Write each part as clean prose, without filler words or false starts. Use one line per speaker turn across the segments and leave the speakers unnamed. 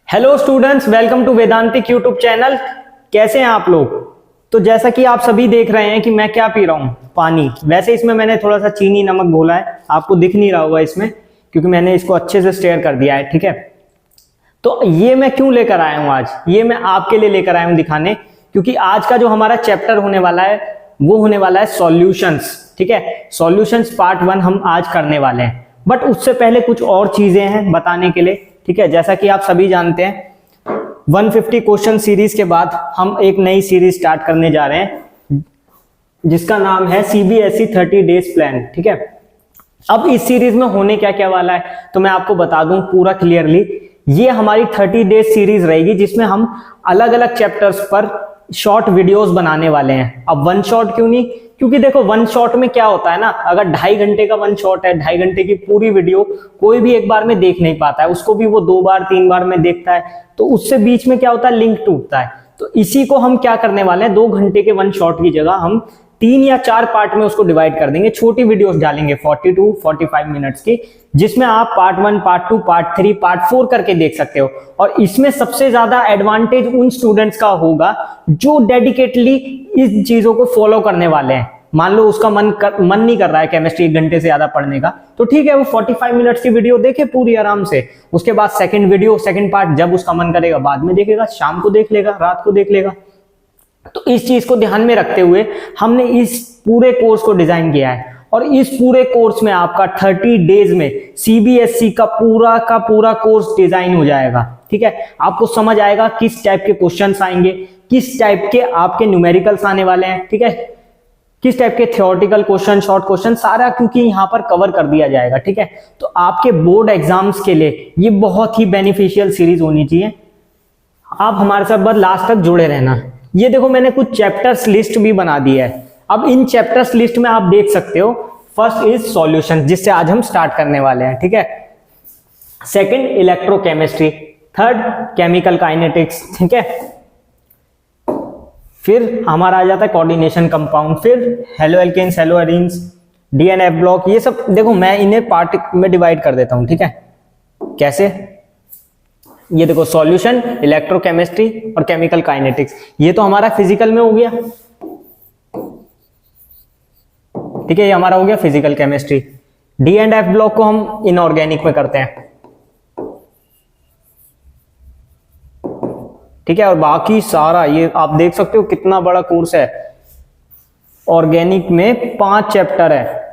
Hello students, welcome to Vedantic YouTube channel. कैसे हैं आप लोग? तो जैसा कि आप सभी देख रहे हैं कि मैं क्या पी रहा हूं, पानी। वैसे इसमें मैंने थोड़ा सा चीनी नमक घोला है, आपको दिख नहीं रहा होगा इसमें क्योंकि मैंने इसको अच्छे से स्टेयर कर दिया है। ठीक है, तो ये मैं क्यों लेकर आया हूं आज? ये मैं आपके लिए लेकर आया हूं दिखाने, क्योंकि आज का जो हमारा चैप्टर होने वाला है वो होने वाला है सॉल्यूशंस। ठीक है, सॉल्यूशंस पार्ट 1 हम आज करने वाले हैं। बट उससे पहले कुछ और चीजें हैं बताने के लिए। ठीक है, जैसा कि आप सभी जानते हैं 150 क्वेश्चन सीरीज के बाद हम एक नई सीरीज स्टार्ट करने जा रहे हैं जिसका नाम है सीबीएसई 30 डेज प्लान। ठीक है, अब इस सीरीज में होने क्या क्या वाला है तो मैं आपको बता दूं पूरा क्लियरली। ये हमारी 30 डेज सीरीज रहेगी जिसमें हम अलग अलग चैप्टर्स पर शॉर्ट वीडियोस बनाने वाले हैं। अब वन शॉट क्यों नहीं? क्योंकि देखो वन शॉट में क्या होता है ना, अगर 2.5 घंटे का वन शॉट है, 2.5 घंटे की पूरी वीडियो कोई भी एक बार में देख नहीं पाता है, उसको भी वो 2 बार 3 बार में देखता है, तो उससे बीच में क्या होता है, लिंक टूटता है। तो इसी को हम क्या करने वाले हैं, 2 घंटे के वन शॉट की जगह हम 3 या 4 पार्ट में उसको डिवाइड कर देंगे। छोटी वीडियोस डालेंगे 40 to 45 मिनट्स की, जिसमें आप पार्ट 1, पार्ट 2, पार्ट 3, पार्ट 4 करके देख सकते हो। और इसमें सबसे ज्यादा एडवांटेज उन स्टूडेंट्स का होगा जो डेडिकेटली इस चीजों को फॉलो करने वाले हैं। मान लो उसका मन नहीं कर रहा है केमिस्ट्री 1 घंटे से ज्यादा पढ़ने का, तो ठीक है, वो 45 मिनट्स की वीडियो देखे पूरी आराम से। उसके बाद सेकंड वीडियो, सेकंड पार्ट जब उसका मन करेगा बाद में देखेगा, शाम को देख लेगा, रात को देख लेगा। तो इस चीज को ध्यान में रखते हुए हमने इस पूरे कोर्स को डिजाइन किया है। और इस पूरे कोर्स में आपका 30 डेज में सीबीएसई का पूरा कोर्स डिजाइन हो जाएगा। ठीक है, आपको समझ आएगा किस टाइप के क्वेश्चंस आएंगे, किस टाइप के आपके न्यूमेरिकल्स आने वाले हैं। ठीक है, किस टाइप के थ्योरेटिकल क्वेश्चन, शॉर्ट क्वेश्चन, सारा क्योंकि यहां पर कवर कर दिया जाएगा। ठीक है, तो आपके बोर्ड एग्जाम्स के लिए ये बहुत ही बेनिफिशियल सीरीज होनी चाहिए। आप हमारे साथ बस लास्ट तक जुड़े रहना। ये देखो मैंने कुछ चैप्टर्स लिस्ट भी बना दी है। अब इन चैप्टर्स लिस्ट में आप देख सकते हो, फर्स्ट इज सॉल्यूशन जिससे आज हम स्टार्ट करने वाले हैं। ठीक है, second electrochemistry, third chemical kinetics. ठीक है, फिर हमारा आ जाता है कोऑर्डिनेशन कंपाउंड, फिर haloalkanes, haloarenes, D and F block. ये सब देखो मैं इन्हें पार्ट में डिवाइड कर देता हूं। ठीक है, कैसे? ये देखो सॉल्यूशन, इलेक्ट्रोकेमिस्ट्री और केमिकल काइनेटिक्स, ये तो हमारा फिजिकल में हो गया। ठीक है, ये हमारा हो गया physical chemistry. D and F block को हम इनऑर्गेनिक में करते हैं। ठीक है, और बाकी सारा ये आप देख सकते हो कितना बड़ा कोर्स है। ऑर्गेनिक में 5 चैप्टर है,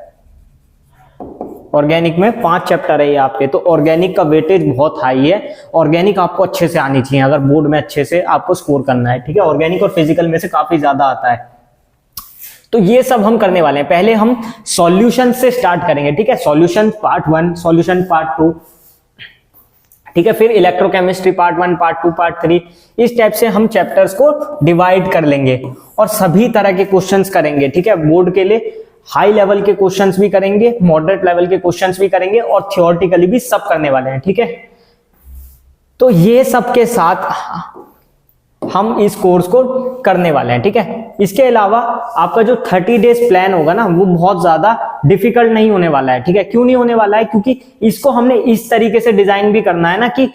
ऑर्गेनिक में 5 चैप्टर है ये आपके। तो ऑर्गेनिक का वेटेज बहुत हाई है। ऑर्गेनिक आपको अच्छे से आनी चाहिए अगर बोर्ड में अच्छे से आपको स्कोर करना है। ठीक है, ऑर्गेनिक और फिजिकल में से काफी ज्यादा आता है। तो ये सब हम करने वाले हैं। पहले हम सॉल्यूशन से स्टार्ट करेंगे। ठीक है, सॉल्यूशन पार्ट 1, सॉल्यूशन पार्ट 2। ठीक है, फिर इलेक्ट्रोकेमिस्ट्री पार्ट 1, पार्ट 2, पार्ट 3। इस टाइप से हम चैप्टर्स को डिवाइड कर लेंगे और सभी तरह के क्वेश्चंस करेंगे। ठीक है, बोर्ड के लिए हाई लेवल के क्वेश्चंस भी करेंगे, मॉडरेट लेवल के क्वेश्चंस भी करेंगे और थियोरेटिकली भी सब करने वाले हैं। ठीक है, तो ये सब के साथ हम इस कोर्स को करने वाले हैं। ठीक है, इसके अलावा आपका जो 30 डेज प्लान होगा ना, वो बहुत ज्यादा डिफिकल्ट नहीं होने वाला है। ठीक है, क्यों नहीं होने वाला है? क्योंकि इसको हमने इस तरीके से डिजाइन भी करना है ना कि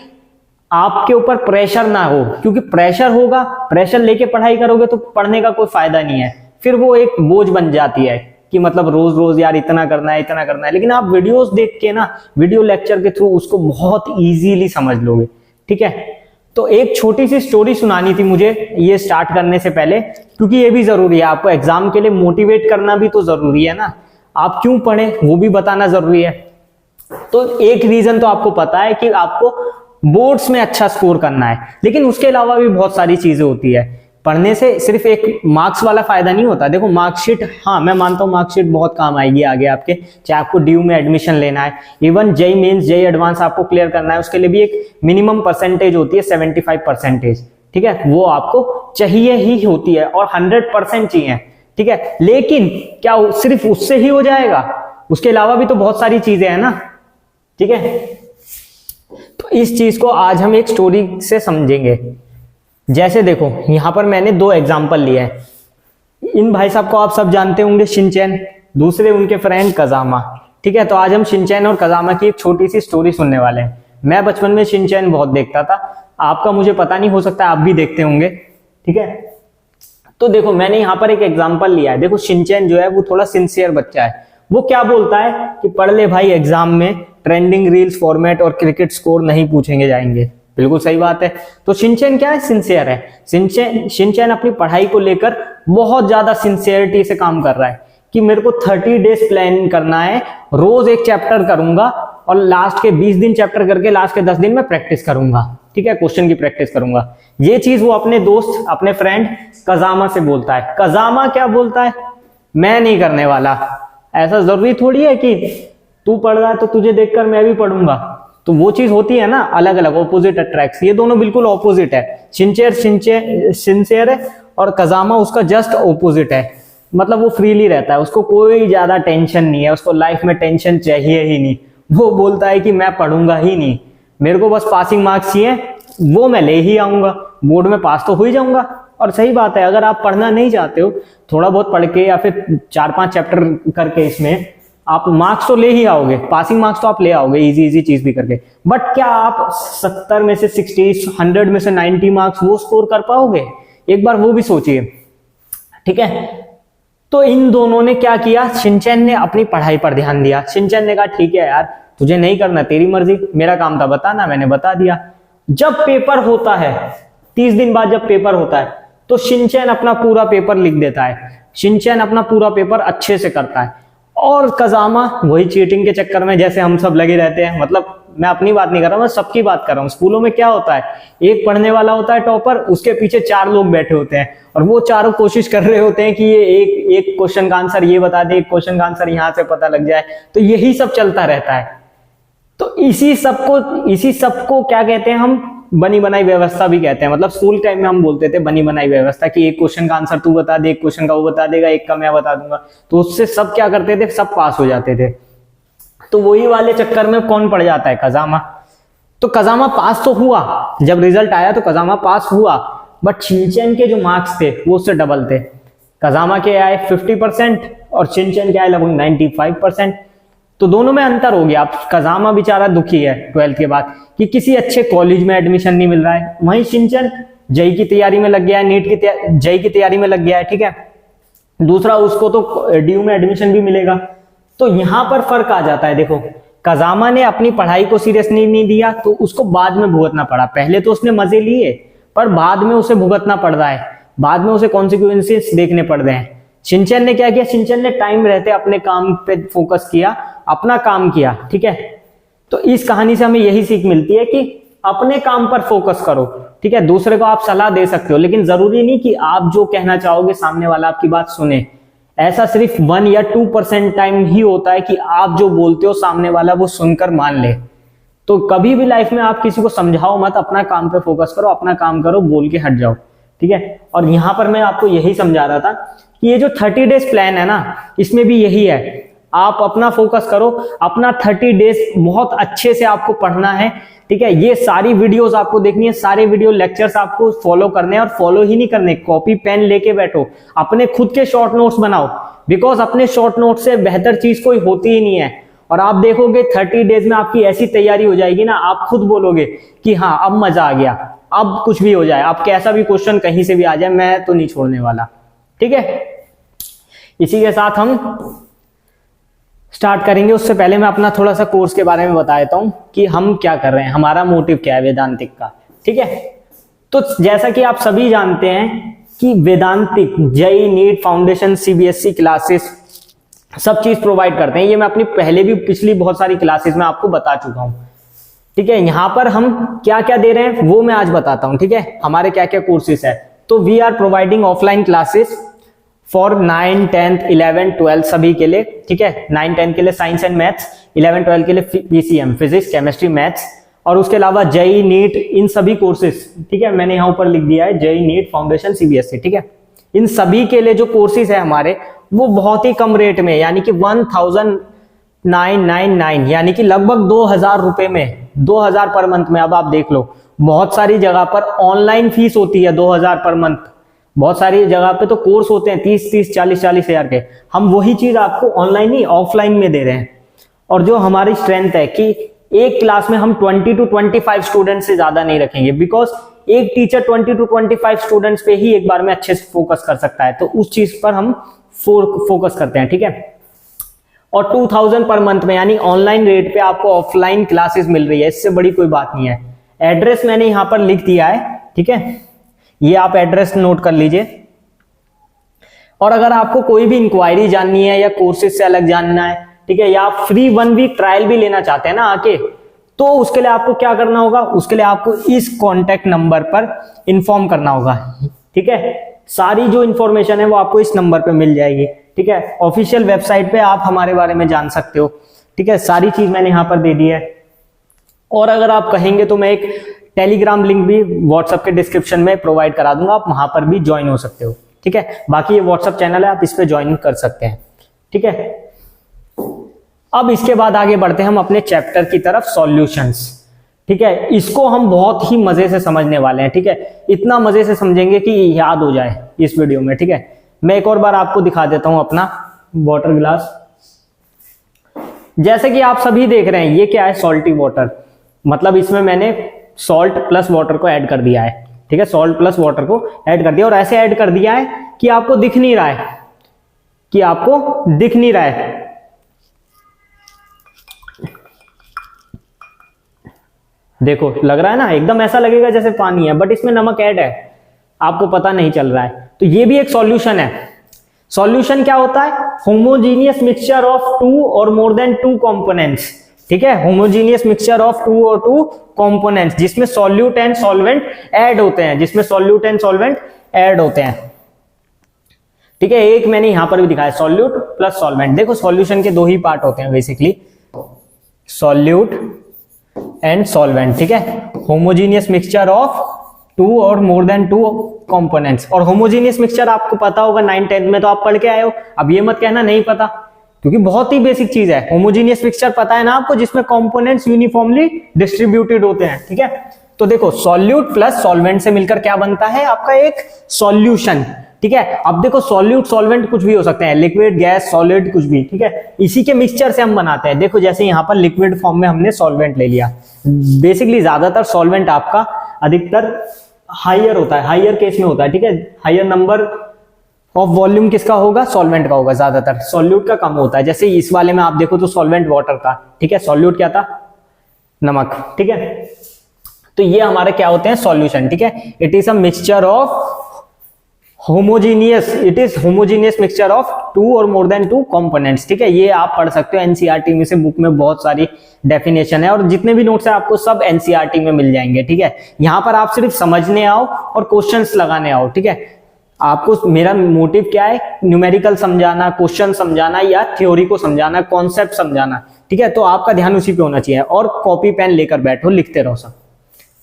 आपके ऊपर प्रेशर ना हो। क्योंकि प्रेशर होगा, प्रेशर लेके पढ़ाई करोगे तो पढ़ने का कोई फायदा नहीं है, फिर वो एक बोझ बन जाती है कि मतलब रोज रोज यार इतना करना है, इतना करना है। लेकिन आप वीडियोस देख के ना, वीडियो लेक्चर के थ्रू उसको बहुत इजीली समझ लोगे। ठीक है, तो एक छोटी सी स्टोरी सुनानी थी मुझे ये स्टार्ट करने से पहले, क्योंकि ये भी जरूरी है। आपको एग्जाम के लिए मोटिवेट करना भी तो जरूरी है ना, आप क्यों पढ़े वो भी बताना जरूरी है। तो एक रीजन तो आपको पता है कि आपको बोर्ड्स में अच्छा स्कोर करना है, लेकिन उसके अलावा भी बहुत सारी चीजें होती है। पढ़ने से सिर्फ एक मार्क्स वाला फायदा नहीं होता। देखो मार्कशीट, हाँ मैं मानता हूँ मार्कशीट बहुत काम आएगी आगे आपके, चाहे आपको ड्यू में एडमिशन लेना है, even JEE mains, JEE advance आपको क्लियर करना है, उसके लिए भी एक मिनिमम परसेंटेज होती है 75%। ठीक है, वो आपको चाहिए ही होती है और 100% चाहिए। ठीक है, लेकिन क्या सिर्फ उससे ही हो जाएगा? उसके अलावा भी तो बहुत सारी चीजें हैं ना। ठीक है, तो इस चीज को आज हम एक स्टोरी से समझेंगे। जैसे देखो यहां पर मैंने 2 एग्जाम्पल लिए हैं। इन भाई साहब को आप सब जानते होंगे, शिनचैन, दूसरे उनके फ्रेंड कजामा। ठीक है, तो आज हम शिनचैन और कजामा की एक छोटी सी स्टोरी सुनने वाले हैं। मैं बचपन में शिनचैन बहुत देखता था, आपका मुझे पता नहीं, हो सकता है आप भी देखते होंगे, ठीक है। तो देखो मैंने यहाँ पर एक एग्जांपल लिया है, देखो शिनचैन जो है वो थोड़ा सिंसियर बच्चा है। वो क्या बोलता है कि पढ़ ले भाई, एग्जाम में ट्रेंडिंग रील्स फॉर्मेट और क्रिकेट स्कोर नहीं पूछेंगे जाएंगे। बिल्कुल सही बात है। तो शिनचैन क्या है, सिंसियर है। शिनचैन अपनी पढ़ाई को लेकर बहुत ज्यादा सिंसियरिटी से काम कर रहा है कि मेरे को 30 डेज प्लान करना है, रोज एक चैप्टर करूंगा और लास्ट के 20 दिन चैप्टर करके लास्ट के 10 दिन में प्रैक्टिस करूंगा, ठीक है, क्वेश्चन की प्रैक्टिस करूंगा। ये चीज वो अपने दोस्त, अपने फ्रेंड कजामा से बोलता है। कजामा क्या बोलता है, मैं नहीं करने वाला। ऐसा जरूरी थोड़ी है कि तू पढ़ रहा है तो तुझे देखकर मैं भी पढ़ूंगा। तो वो चीज होती है ना, अलग अलग, ऑपोजिट अट्रैक्ट्स। ये दोनों बिल्कुल ऑपोजिट है। सिंसियर है और कजामा उसका जस्ट ऑपोजिट है। मतलब वो फ्रीली रहता है, उसको कोई ज्यादा टेंशन नहीं है, उसको लाइफ में टेंशन चाहिए ही नहीं। वो बोलता है कि मैं पढ़ूंगा ही नहीं, मेरे को बस पासिंग मार्क्स चाहिए, वो मैं ले ही आऊंगा, बोर्ड में पास तो हो ही जाऊंगा। और सही बात है, अगर आप पढ़ना नहीं चाहते हो, थोड़ा बहुत पढ़ के या फिर 4-5 चैप्टर करके इसमें आप मार्क्स तो ले ही आओगे, पासिंग मार्क्स तो आप ले आओगे इजी चीज भी करके। बट क्या आप 70 में से 60, 100 में से 90 मार्क्स वो स्कोर कर पाओगे? एक बार वो भी सोचिए, ठीक है। तो इन दोनों ने क्या किया, शिनचैन ने अपनी पढ़ाई पर ध्यान दिया। शिनचैन ने कहा ठीक है यार, तुझे नहीं करना तेरी मर्जी, मेरा काम था बताना, मैंने बता दिया। जब पेपर होता है, 30 दिन बाद जब पेपर होता है, तो शिनचैन अपना पूरा पेपर लिख देता है। शिनचैन अपना पूरा पेपर अच्छे से करता है। और कजामा वही चीटिंग के चक्कर में जैसे हम सब लगे रहते हैं, मतलब मैं अपनी बात नहीं कर रहा, मैं सबकी बात कर रहा हूँ। स्कूलों में क्या होता है, एक पढ़ने वाला होता है टॉपर, उसके पीछे 4 लोग बैठे होते हैं और वो चारों कोशिश कर रहे होते हैं कि ये एक क्वेश्चन का आंसर ये बता दे, एक क्वेश्चन का आंसर यहां से पता लग जाए। तो यही सब चलता रहता है। तो इसी सबको क्या कहते हैं हम, बनी बनाई व्यवस्था भी कहते हैं। मतलब स्कूल टाइम में हम बोलते थे बनी बनाई व्यवस्था, कि एक क्वेश्चन का आंसर तू बता दे, एक क्वेश्चन का वो बता देगा, एक का मैं बता दूंगा। तो उससे सब क्या करते थे, सब पास हो जाते थे। तो वही वाले चक्कर में कौन पड़ जाता है, कजामा। तो कजामा पास तो हुआ, जब रिजल्ट आया तो कजामा पास हुआ, बट शिनचैन के जो मार्क्स थे वो उससे डबल थे। कजामा के आए 50% और शिनचैन के आए लगभग 95%। तो दोनों में अंतर हो गया। अब कजामा बेचारा दुखी है 12th के बाद कि किसी अच्छे कॉलेज में एडमिशन नहीं मिल रहा है, वहीं शिनचैन जेई की तैयारी में लग गया है, जेई की तैयारी में लग गया है, ठीक है। दूसरा, उसको तो डीयू में एडमिशन भी मिलेगा। तो यहां पर फर्क आ जाता है। देखो, कजामा ने अपनी पढ़ाई को सीरियस नहीं दिया तो उसको बाद में भुगतना पड़ा। पहले तो उसने मजे लिए, पर बाद में उसे भुगतना पड़ रहा है, बाद में उसे कॉन्सिक्वेंसेस देखने पड़ रहे हैं। शिनचैन ने क्या किया, शिनचैन ने टाइम रहते अपने काम पे फोकस किया, अपना काम किया, ठीक है। तो इस कहानी से हमें यही सीख मिलती है कि अपने काम पर फोकस करो, ठीक है। दूसरे को आप सलाह दे सकते हो, लेकिन जरूरी नहीं कि आप जो कहना चाहोगे सामने वाला आपकी बात सुने। ऐसा सिर्फ 1 या 2% टाइम ही होता है कि आप जो बोलते हो सामने वाला वो सुनकर मान ले। तो कभी भी लाइफ में आप किसी को समझाओ मत, अपना काम पे फोकस करो, अपना काम करो, बोल के हट जाओ, ठीक है। और यहां पर मैं आपको यही समझा रहा था कि ये जो 30 डेज प्लान है ना, इसमें भी यही है। आप अपना फोकस करो, अपना 30 डेज बहुत अच्छे से आपको पढ़ना है, ठीक है। ये सारी वीडियोस आपको देखनी है, सारे वीडियो लेक्चर्स आपको फॉलो करने हैं। और फॉलो ही नहीं करने, कॉपी पेन लेके बैठो, अपने खुद के शॉर्ट नोट्स बनाओ, बिकॉज अपने शॉर्ट नोट से बेहतर चीज कोई होती ही नहीं है। और आप देखोगे 30 डेज में आपकी ऐसी तैयारी हो जाएगी ना, आप खुद बोलोगे कि हाँ अब मजा आ गया, अब कुछ भी हो जाए, अब कैसा भी क्वेश्चन कहीं से भी आ जाए, मैं तो नहीं छोड़ने वाला, ठीक है। इसी के साथ हम स्टार्ट करेंगे। उससे पहले मैं अपना थोड़ा सा कोर्स के बारे में बता देता हूं कि हम क्या कर रहे हैं, हमारा मोटिव क्या है वेदांतिक का, ठीक है। तो जैसा कि आप सभी जानते हैं कि वेदांतिक JEE, NEET, foundation, CBSE classes सब चीज प्रोवाइड करते हैं। ये मैं अपनी पहले भी पिछली बहुत सारी क्लासेस में आपको बता चुका हूं, ठीक है। यहां पर हम क्या क्या दे रहे हैं वो मैं आज बताता हूं, ठीक है। हमारे क्या क्या कोर्सेस है। तो we are providing offline classes for 9, 10, 11, 12 सभी के लिए, ठीक है। 9, 10 के लिए साइंस एंड मैथ्स, 11, 12 के लिए पीसीएम, फिजिक्स, केमिस्ट्री, मैथ्स, और उसके अलावा जेईई, नीट, इन सभी कोर्सेज, ठीक है। मैंने यहां ऊपर लिख दिया है जेईई, नीट, फाउंडेशन, सीबीएसई, ठीक है। इन सभी के लिए जो कोर्सेज है हमारे, वो बहुत ही कम रेट में, यानी कि 1999, यानी कि लगभग 2000 रुपए में, 2000 पर मंथ में। अब आप देख लो, बहुत सारी जगह पर ऑनलाइन फीस होती है 2000 पर मंथ, बहुत सारी जगह पे तो कोर्स होते हैं 30, 40 हजार के। हम वही चीज आपको ऑनलाइन ही ऑफलाइन में दे रहे हैं। और जो हमारी स्ट्रेंथ है कि एक क्लास में हम 20 to 25 स्टूडेंट से ज्यादा नहीं रखेंगे, बिकॉज एक टीचर 20 to 25 स्टूडेंट्स पे ही एक बार में अच्छे से फोकस कर सकता है, तो उस चीज पर हम फोकस करते हैं, ठीक है। और 2000 पर मंथ में, यानी ऑनलाइन रेट पे आपको ऑफलाइन क्लासेस मिल रही है, इससे बड़ी कोई बात नहीं है। एड्रेस मैंने यहां पर लिख दिया है, ठीक है, ये आप एड्रेस नोट कर लीजिए। और अगर आपको कोई भी इंक्वायरी जाननी है या कोर्सेज से अलग जानना है, ठीक है, या आप फ्री 1 वीक ट्रायल भी लेना चाहते हैं ना आके, तो उसके लिए आपको क्या करना होगा, उसके लिए आपको इस कॉन्टेक्ट नंबर पर इंफॉर्म करना होगा, ठीक है। सारी जो इंफॉर्मेशन है वो आपको इस नंबर पे मिल जाएगी, ठीक है। ऑफिशियल वेबसाइट पे आप हमारे बारे में जान सकते हो, ठीक है, सारी चीज मैंने यहां पर दे दी है। और अगर आप कहेंगे तो मैं एक टेलीग्राम लिंक भी व्हाट्सएप के डिस्क्रिप्शन में प्रोवाइड करा दूंगा, आप वहां पर भी ज्वाइन हो सकते हो, ठीक है। बाकी ये व्हाट्सएप चैनल है, आप इस पे ज्वाइन कर सकते हैं, ठीक है। अब इसके बाद आगे बढ़ते हैं हम अपने चैप्टर की तरफ, सॉल्यूशंस, ठीक है। इसको हम बहुत ही मजे से समझने वाले हैं, ठीक है, इतना मजे से समझेंगे कि याद हो जाए इस वीडियो में, ठीक है। मैं एक और बार आपको दिखा देता हूं अपना वाटर ग्लास। जैसे कि आप सभी देख रहे हैं, ये क्या है, सॉल्टी वाटर, मतलब इसमें मैंने सॉल्ट प्लस वाटर को ऐड कर दिया है, ठीक है, सॉल्ट प्लस वाटर को ऐड कर दिया, और ऐसे ऐड कर दिया है कि आपको दिख नहीं रहा है, कि आपको दिख नहीं रहा है। देखो लग रहा है ना, एकदम ऐसा लगेगा जैसे पानी है, बट इसमें नमक ऐड है, आपको पता नहीं चल रहा है। तो ये भी एक सॉल्यूशन है। सॉल्यूशन क्या होता है, होमोजीनियस मिक्सचर ऑफ 2 और मोर देन 2 कंपोनेंट्स, ठीक है, होमोजीनियस मिक्सचर ऑफ 2 और 2 कंपोनेंट्स, जिसमें सॉल्यूट एंड सॉल्वेंट ऐड होते हैं, जिसमें सॉल्यूट एंड सॉल्वेंट ऐड होते हैं, ठीक है। एक मैंने यहां पर भी दिखाया, सॉल्यूट प्लस सॉल्वेंट। देखो सॉल्यूशन के 2 ही पार्ट होते हैं बेसिकली, सॉल्यूट एंड सॉल्वेंट, ठीक है। होमोजीनियस मिक्सचर ऑफ 2 और मोर देन 2 कंपोनेंट्स। और होमोजीनियस मिक्सचर आपको पता होगा, 9th-10th में तो आप पढ़ के आए हो, अब ये मत कहना नहीं पता, क्योंकि बहुत ही बेसिक चीज है। होमोजीनियस मिक्सचर पता है ना आपको, जिसमें कंपोनेंट्स यूनिफॉर्मली डिस्ट्रीब्यूटेड होते हैं, ठीक है। तो देखो सॉल्यूट प्लस सॉल्वेंट से मिलकर क्या बनता है आपका, एक सॉल्यूशन, ठीक है। अब देखो सॉल्यूट सॉल्वेंट कुछ भी हो सकते हैं, लिक्विड, गैस, सॉलिड, कुछ भी, ठीक है। इसी के मिक्सचर से हम बनाते हैं। देखो जैसे यहाँ पर लिक्विड फॉर्म में हमने सॉल्वेंट ले लिया, बेसिकली ज्यादातर सॉल्वेंट आपका अधिकतर हायर होता है, हायर केस में होता है, ठीक है। हायर नंबर ऑफ वॉल्यूम किसका होगा, सॉल्वेंट का होगा ज्यादातर, सॉल्यूट का कम होता है। जैसे इस वाले में आप देखो तो सॉल्वेंट वाटर था, ठीक है, सॉल्यूट क्या था, नमक, ठीक है। तो ये हमारे क्या होते हैं, सॉल्यूशन, ठीक है। It is a mixture of homogeneous, it is homogeneous mixture of 2 और मोर देन 2 कंपोनेंट्स, ठीक है। ये आप पढ़ सकते हो एनसीईआरटी में से, बुक में बहुत सारी डेफिनेशन है, और जितने भी नोट्स है आपको सब एनसीईआरटी में मिल जाएंगे, ठीक है। यहां पर आप सिर्फ समझने आओ और क्वेश्चंस लगाने आओ, ठीक है। आपको मेरा मोटिव क्या है, न्यूमेरिकल समझाना, क्वेश्चन समझाना, या थ्योरी को समझाना, कॉन्सेप्ट समझाना, ठीक है। तो आपका ध्यान उसी पे होना चाहिए, और कॉपी पेन लेकर बैठो, लिखते रहो सब,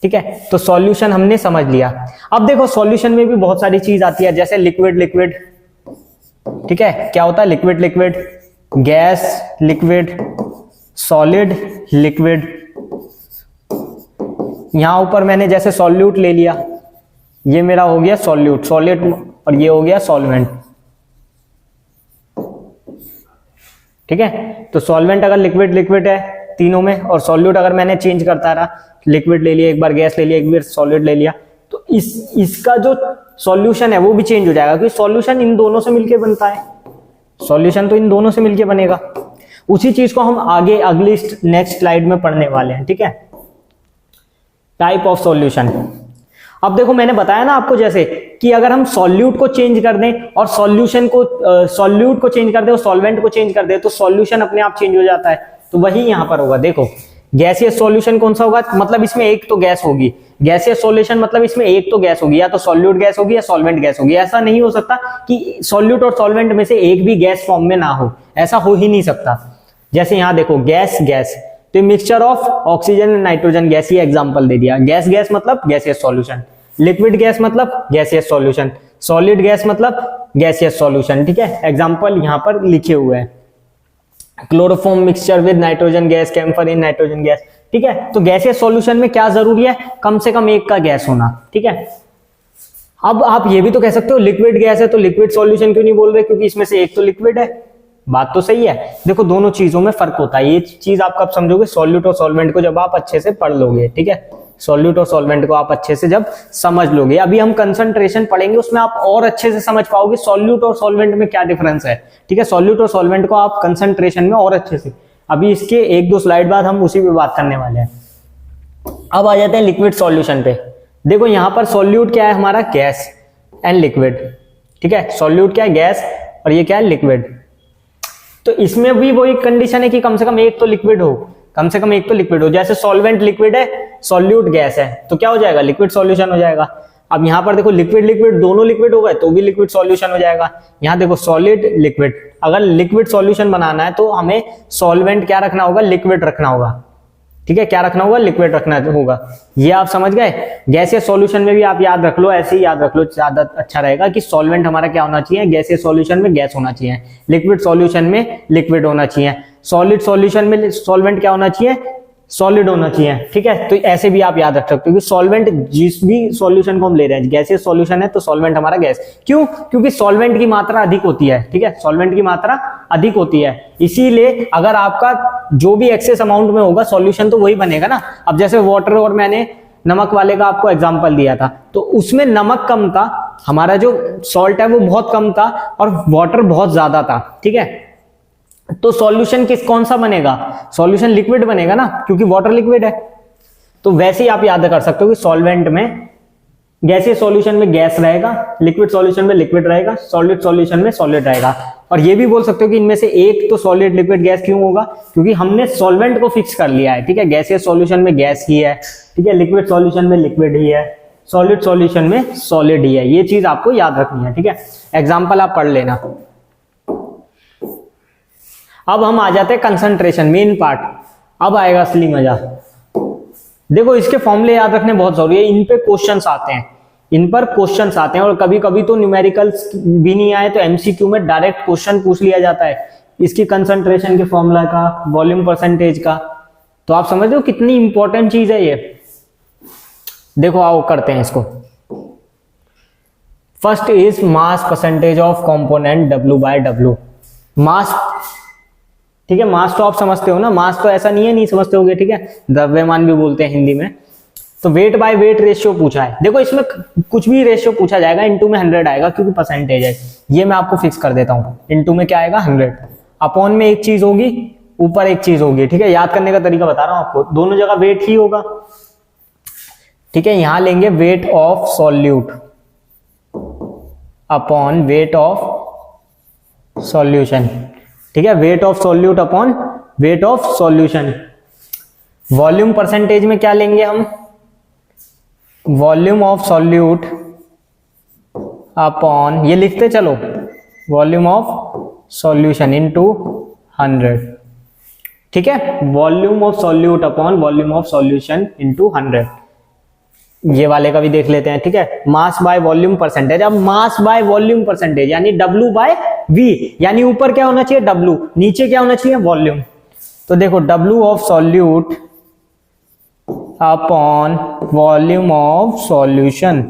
ठीक है। तो सॉल्यूशन हमने समझ लिया। अब देखो सॉल्यूशन में भी बहुत सारी चीज आती है, जैसे लिक्विड लिक्विड, ठीक है, क्या होता है, liquid liquid, gas liquid, solid liquid. यहां ऊपर मैंने जैसे सॉल्यूट ले लिया, ये मेरा हो गया सॉल्यूट, सॉलिड, और ये हो गया सॉल्वेंट, ठीक है। तो सॉल्वेंट अगर लिक्विड लिक्विड है तीनों में, और सॉल्यूट अगर मैंने चेंज करता रहा, लिक्विड ले लिया, एक बार गैस ले लिया, एक बार सॉलिड ले लिया, तो इसका जो सॉल्यूशन है वो भी चेंज हो जाएगा, क्योंकि सॉल्यूशन इन दोनों से मिलके बनता है, सॉल्यूशन तो इन दोनों से मिलके बनेगा। उसी चीज को हम आगे अगली नेक्स्ट स्लाइड में पढ़ने वाले हैं, ठीक है। Type of solution. अब देखो मैंने बताया ना आपको, जैसे कि अगर हम सॉल्यूट को चेंज कर दें और सॉल्यूशन को सॉल्यूट को चेंज कर दें और सॉल्वेंट को चेंज कर दें, तो सॉल्यूशन अपने आप चेंज हो जाता है। तो वही यहां पर होगा। देखो गैसियस सॉल्यूशन कौन सा होगा, मतलब इसमें एक तो गैस होगी, गैसियस सॉल्यूशन मतलब इसमें एक तो गैस होगी, या तो सॉल्यूट गैस होगी या सॉल्वेंट गैस होगी। ऐसा नहीं हो सकता कि सॉल्यूट और सॉल्वेंट में से एक भी गैस फॉर्म में ना हो, ऐसा हो ही नहीं सकता। जैसे यहां देखो गैस गैस, तो mixture of oxygen and nitrogen gas, ये एग्जांपल दे दिया। गैस गैस मतलब गैसियस सॉल्यूशन, लिक्विड गैस मतलब गैसियस सॉल्यूशन, सॉलिड गैस मतलब गैसियस सॉल्यूशन, ठीक है। एग्जांपल यहां पर लिखे हुए हैं, chloroform mixture with nitrogen gas, camphor in nitrogen gas, ठीक है। तो गैसियस सॉल्यूशन में क्या जरूरी है, कम से कम एक का गैस होना, ठीक है। अब आप ये भी तो कह सकते हो लिक्विड गैस है तो लिक्विड सॉल्यूशन क्यों नहीं बोल रहे, क्योंकि इसमें से एक तो लिक्विड है, बात तो सही है। देखो दोनों चीजों में फर्क होता है, ये चीज आप कब समझोगे, सॉल्यूट और सॉल्वेंट को जब आप अच्छे से पढ़ लोगे, ठीक है, सॉल्यूट और सॉल्वेंट को आप अच्छे से जब समझ लोगे। अभी हम कंसंट्रेशन पढ़ेंगे, उसमें आप और अच्छे से समझ पाओगे सॉल्यूट और सॉल्वेंट में क्या डिफरेंस है, ठीक है। सॉल्यूट और सॉल्वेंट को आप कंसंट्रेशन में और अच्छे से, अभी इसके 1-2 स्लाइड बाद हम उसी पे बात करने वाले हैं। अब आ जाते हैं लिक्विड सॉल्यूशन पे। देखो यहां पर सॉल्यूट क्या है हमारा, गैस एंड लिक्विड, ठीक है। सॉल्यूट क्या है, गैस, और ये क्या है, लिक्विड। तो इसमें भी वही कंडीशन है कि कम से कम एक तो लिक्विड हो, कम से कम एक तो लिक्विड हो। जैसे सॉल्वेंट लिक्विड है, सॉल्यूट गैस है, तो क्या हो जाएगा, लिक्विड सॉल्यूशन हो जाएगा। अब यहां पर देखो लिक्विड लिक्विड दोनों लिक्विड हो गए तो भी लिक्विड सॉल्यूशन हो जाएगा। यहां देखो सॉलिड लिक्विड, अगर लिक्विड सॉल्यूशन बनाना है तो हमें सॉल्वेंट क्या रखना होगा, लिक्विड रखना होगा, ठीक है। क्या रखना होगा, लिक्विड रखना होगा। ये आप समझ गए। गैसीय सॉल्यूशन में भी आप याद रख लो, ऐसे ही याद रख लो, ज्यादा अच्छा रहेगा कि सॉल्वेंट हमारा क्या होना चाहिए, गैसीय सॉल्यूशन में गैस होना चाहिए, लिक्विड सॉल्यूशन में लिक्विड होना चाहिए, सॉलिड सॉल्यूशन में सॉल्वेंट क्या होना चाहिए, सॉलिड होना चाहिए, ठीक है। तो ऐसे भी आप याद रख सकते हो कि सॉल्वेंट जिस भी सॉल्यूशन को हम ले रहे हैं, गैसीय सॉल्यूशन है तो सॉल्वेंट हमारा गैस, क्यों, क्योंकि सॉल्वेंट की मात्रा अधिक होती है, ठीक है, सॉल्वेंट की मात्रा अधिक होती है। इसीलिए अगर आपका जो भी एक्सेस अमाउंट में होगा सॉल्यूशन तो वही बनेगा ना। अब जैसे वाटर और मैंने नमक वाले का आपको एग्जांपल दिया था, तो उसमें नमक कम था, हमारा जो सॉल्ट है वो बहुत कम था और वाटर बहुत ज्यादा था, ठीक है। तो सॉल्यूशन कौन सा बनेगा, सॉल्यूशन लिक्विड बनेगा ना, क्योंकि वाटर लिक्विड है। तो वैसे ही आप याद कर सकते हो कि सॉल्वेंट में, गैसीय सॉल्यूशन में गैस रहेगा, लिक्विड सॉल्यूशन में लिक्विड रहेगा, सॉलिड सॉल्यूशन में सॉलिड रहेगा। और ये भी बोल सकते हो कि इनमें से एक तो सॉलिड लिक्विड गैस क्यों होगा, क्योंकि हमने सॉल्वेंट को फिक्स कर लिया है, ठीक है। गैसीय सॉल्यूशन में गैस ही है, ठीक है, लिक्विड सॉल्यूशन में लिक्विड ही है, सॉलिड सॉल्यूशन में सॉलिड ही है। ये चीज आपको याद रखनी है, ठीक है। एग्जाम्पल आप पढ़ लेना। अब हम आ जाते हैं कंसंट्रेशन, मेन पार्ट। अब आएगा असली मजा। देखो इसके फॉर्मूले याद रखने बहुत जरूरी है, इन पे क्वेश्चंस आते हैं, इन पर क्वेश्चंस आते हैं, और कभी कभी तो न्यूमेरिकल्स भी नहीं आए तो एमसीक्यू में डायरेक्ट क्वेश्चन पूछ लिया जाता है इसकी कंसंट्रेशन के फॉर्मूला का, वॉल्यूम परसेंटेज का। तो आप समझ रहे हो कितनी इंपॉर्टेंट चीज है ये। देखो आओ करते हैं इसको। First is mass percentage of component W/W। मास, ठीक है, मास तो आप समझते हो ना, मास तो ऐसा नहीं है नहीं समझते होगे, ठीक है, द्रव्यमान भी बोलते हैं हिंदी में। तो वेट बाय वेट रेशियो पूछा है। देखो इसमें कुछ भी रेशियो पूछा जाएगा, इनटू में 100 आएगा क्योंकि परसेंटेज है, ये मैं आपको फिक्स कर देता हूं। इनटू में क्या आएगा, 100, अपॉन में एक चीज होगी, ऊपर एक चीज होगी, ठीक है। याद करने का तरीका बता रहा हूं आपको, दोनों जगह वेट ही होगा, ठीक है। यहां लेंगे wait of solute upon weight of solution, ठीक है, wait of solute upon weight of solution. Volume percentage में क्या लेंगे हम, वॉल्यूम ऑफ सॉल्यूट अपॉन, ये लिखते चलो, वॉल्यूम ऑफ सॉल्यूशन इनटू 100, ठीक है। Volume of solute upon volume of solution into 100। ये वाले का भी देख लेते हैं, ठीक है। Mass by volume percentage. अब मास बाय वॉल्यूम परसेंटेज यानी W/V, यानी ऊपर क्या होना चाहिए W, नीचे क्या होना चाहिए वॉल्यूम। तो देखो W of solute upon volume of solution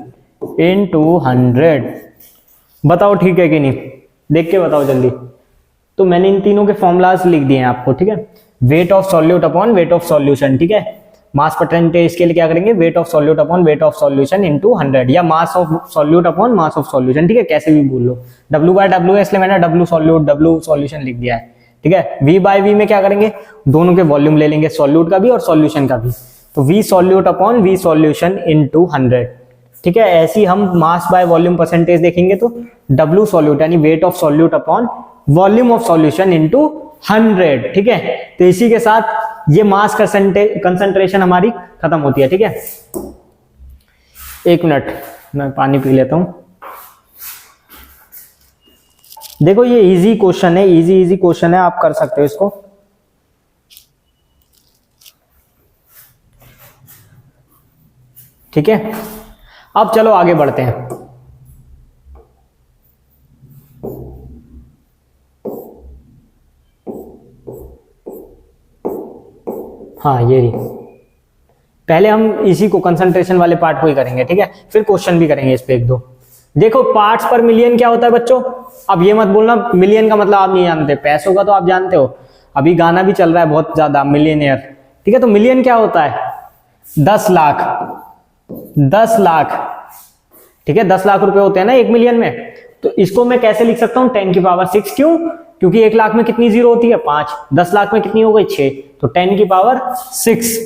into 100। बताओ ठीक है कि नहीं, देख के बताओ जल्दी। तो मैंने इन तीनों के फॉर्मूलाज लिख दिए हैं आपको, ठीक है। Wait of solute upon weight of solution, ठीक है। मास परसेंटेज के लिए क्या करेंगे, wait of solute upon weight of solution into 100, या mass of solute upon mass of solution, ठीक है, कैसे भी बोल लो। W/W है इसलिए मैंने W सॉल्यूट W सॉल्यूशन लिख दिया है, ठीक है। V/V में क्या करेंगे, दोनों के वॉल्यूम ले लेंगे, सॉल्यूट का भी और सॉल्यूशन का भी। तो V solute upon V solution into 100, ठीक है। ऐसी हम मास बाय वॉल्यूम परसेंटेज देखेंगे तो W सॉल्यूट यानी wait of solute upon volume of solution into 100, ठीक है। तो इसी के साथ ये मास कंसंट्रेशन हमारी खत्म होती है, ठीक है। एक मिनट मैं पानी पी लेता हूं। देखो ये इजी क्वेश्चन है, इजी क्वेश्चन है, आप कर सकते हो इसको। ठीक है, अब चलो आगे बढ़ते हैं। हाँ ये रही, पहले हम इसी को कंसंट्रेशन वाले पार्ट को ही करेंगे, ठीक है, फिर क्वेश्चन भी करेंगे इस पे एक दो। देखो पार्ट्स पर मिलियन क्या होता है बच्चों, अब ये मत बोलना मिलियन का मतलब आप नहीं जानते, पैसों का तो आप जानते हो, अभी गाना भी चल रहा है बहुत ज्यादा मिलियनेयर, ठीक है। तो मिलियन क्या होता है, 10 लाख, 10 लाख, ठीक है, 10 लाख रुपए होते हैं ना 1 मिलियन में। तो इसको मैं कैसे लिख सकता हूं, 10 की पावर 6, क्यों, क्योंकि 1 लाख में कितनी जीरो होती है, 5, 10 लाख में कितनी हो गई, 6, तो 10 की पावर 6,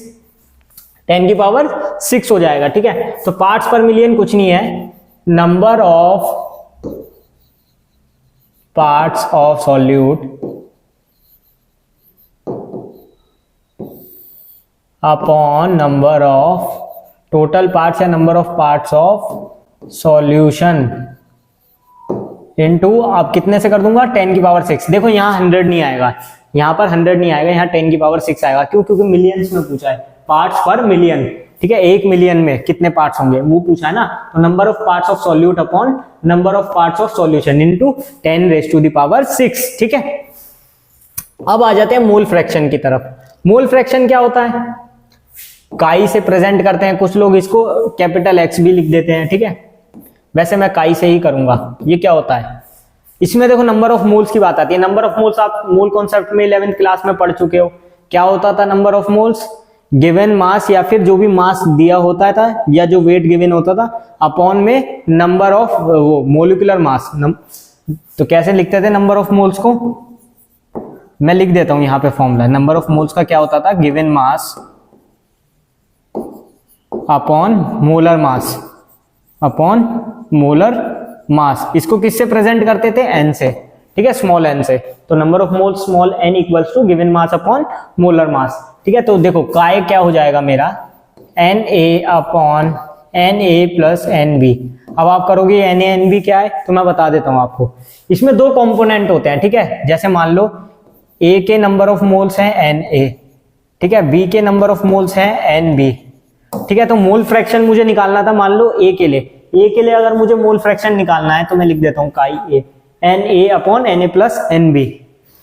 10 की पावर 6 हो जाएगा, ठीक है। तो पार्ट्स पर मिलियन कुछ नहीं है, number of parts of solute upon number of total parts या number of parts of solution into, आप कितने से कर दूंगा, 10 की पावर 6। देखो यहाँ 100 नहीं आएगा, यहाँ पर 100 नहीं आएगा, यहाँ 10 की पावर 6 आएगा, क्यों, क्योंकि मिलियंस में पूछा है, पार्ट्स पर मिलियन, ठीक है, 1 मिलियन में कितने पार्ट्स होंगे वो पूछा है ना। तो number of parts of solute upon number of parts of solution into 10 raise to the power 6, ठीक है। अब आ जाते हैं मोल फ्रैक्शन की तरफ। मोल फ्रैक्शन क्या होता है, काई से प्रेजेंट करते हैं, कुछ लोग इसको कैपिटल एक्स भी लिख देते हैं, ठीक है, वैसे मैं काई से ही करूंगा। ये क्या होता है, इसमें देखो नंबर ऑफ मोल्स की बात आती है। नंबर ऑफ मोल्स आप मोल कॉन्सेप्ट में 11th क्लास में पढ़ चुके हो, क्या होता था number of moles, given mass या फिर जो भी मास दिया होता था या जो वेट गिवन होता था अपॉन में नंबर ऑफ वो मोलिकुलर मास। तो कैसे लिखते थे नंबर ऑफ मोल्स को, मैं लिख देता हूं यहाँ पे फॉर्मूला, नंबर ऑफ मोल्स का क्या होता था, गिवन मास अपॉन मोलर मास, अपॉन मोलर मास। इसको किससे प्रेजेंट करते थे, एन से, ठीक है, स्मॉल एन से। तो नंबर ऑफ मोल्स small N equals to given mass upon molar mass, ठीक है। तो देखो काय क्या हो जाएगा मेरा, N A upon N A plus N B. अब आप करोगे एन ए एन बी क्या है, तो मैं बता देता हूं आपको। इसमें 2 कंपोनेंट होते हैं, ठीक है, जैसे मान लो ए के नंबर ऑफ मोल्स हैं एन ए, ठीक है, बी के नंबर ऑफ मोल्स हैं एन बी, ठीक है। तो मोल फ्रैक्शन मुझे निकालना था, मान लो ए के लिए अगर मुझे मोल फ्रैक्शन निकालना है तो मैं लिख देता हूं chi A, n A upon N A plus N B.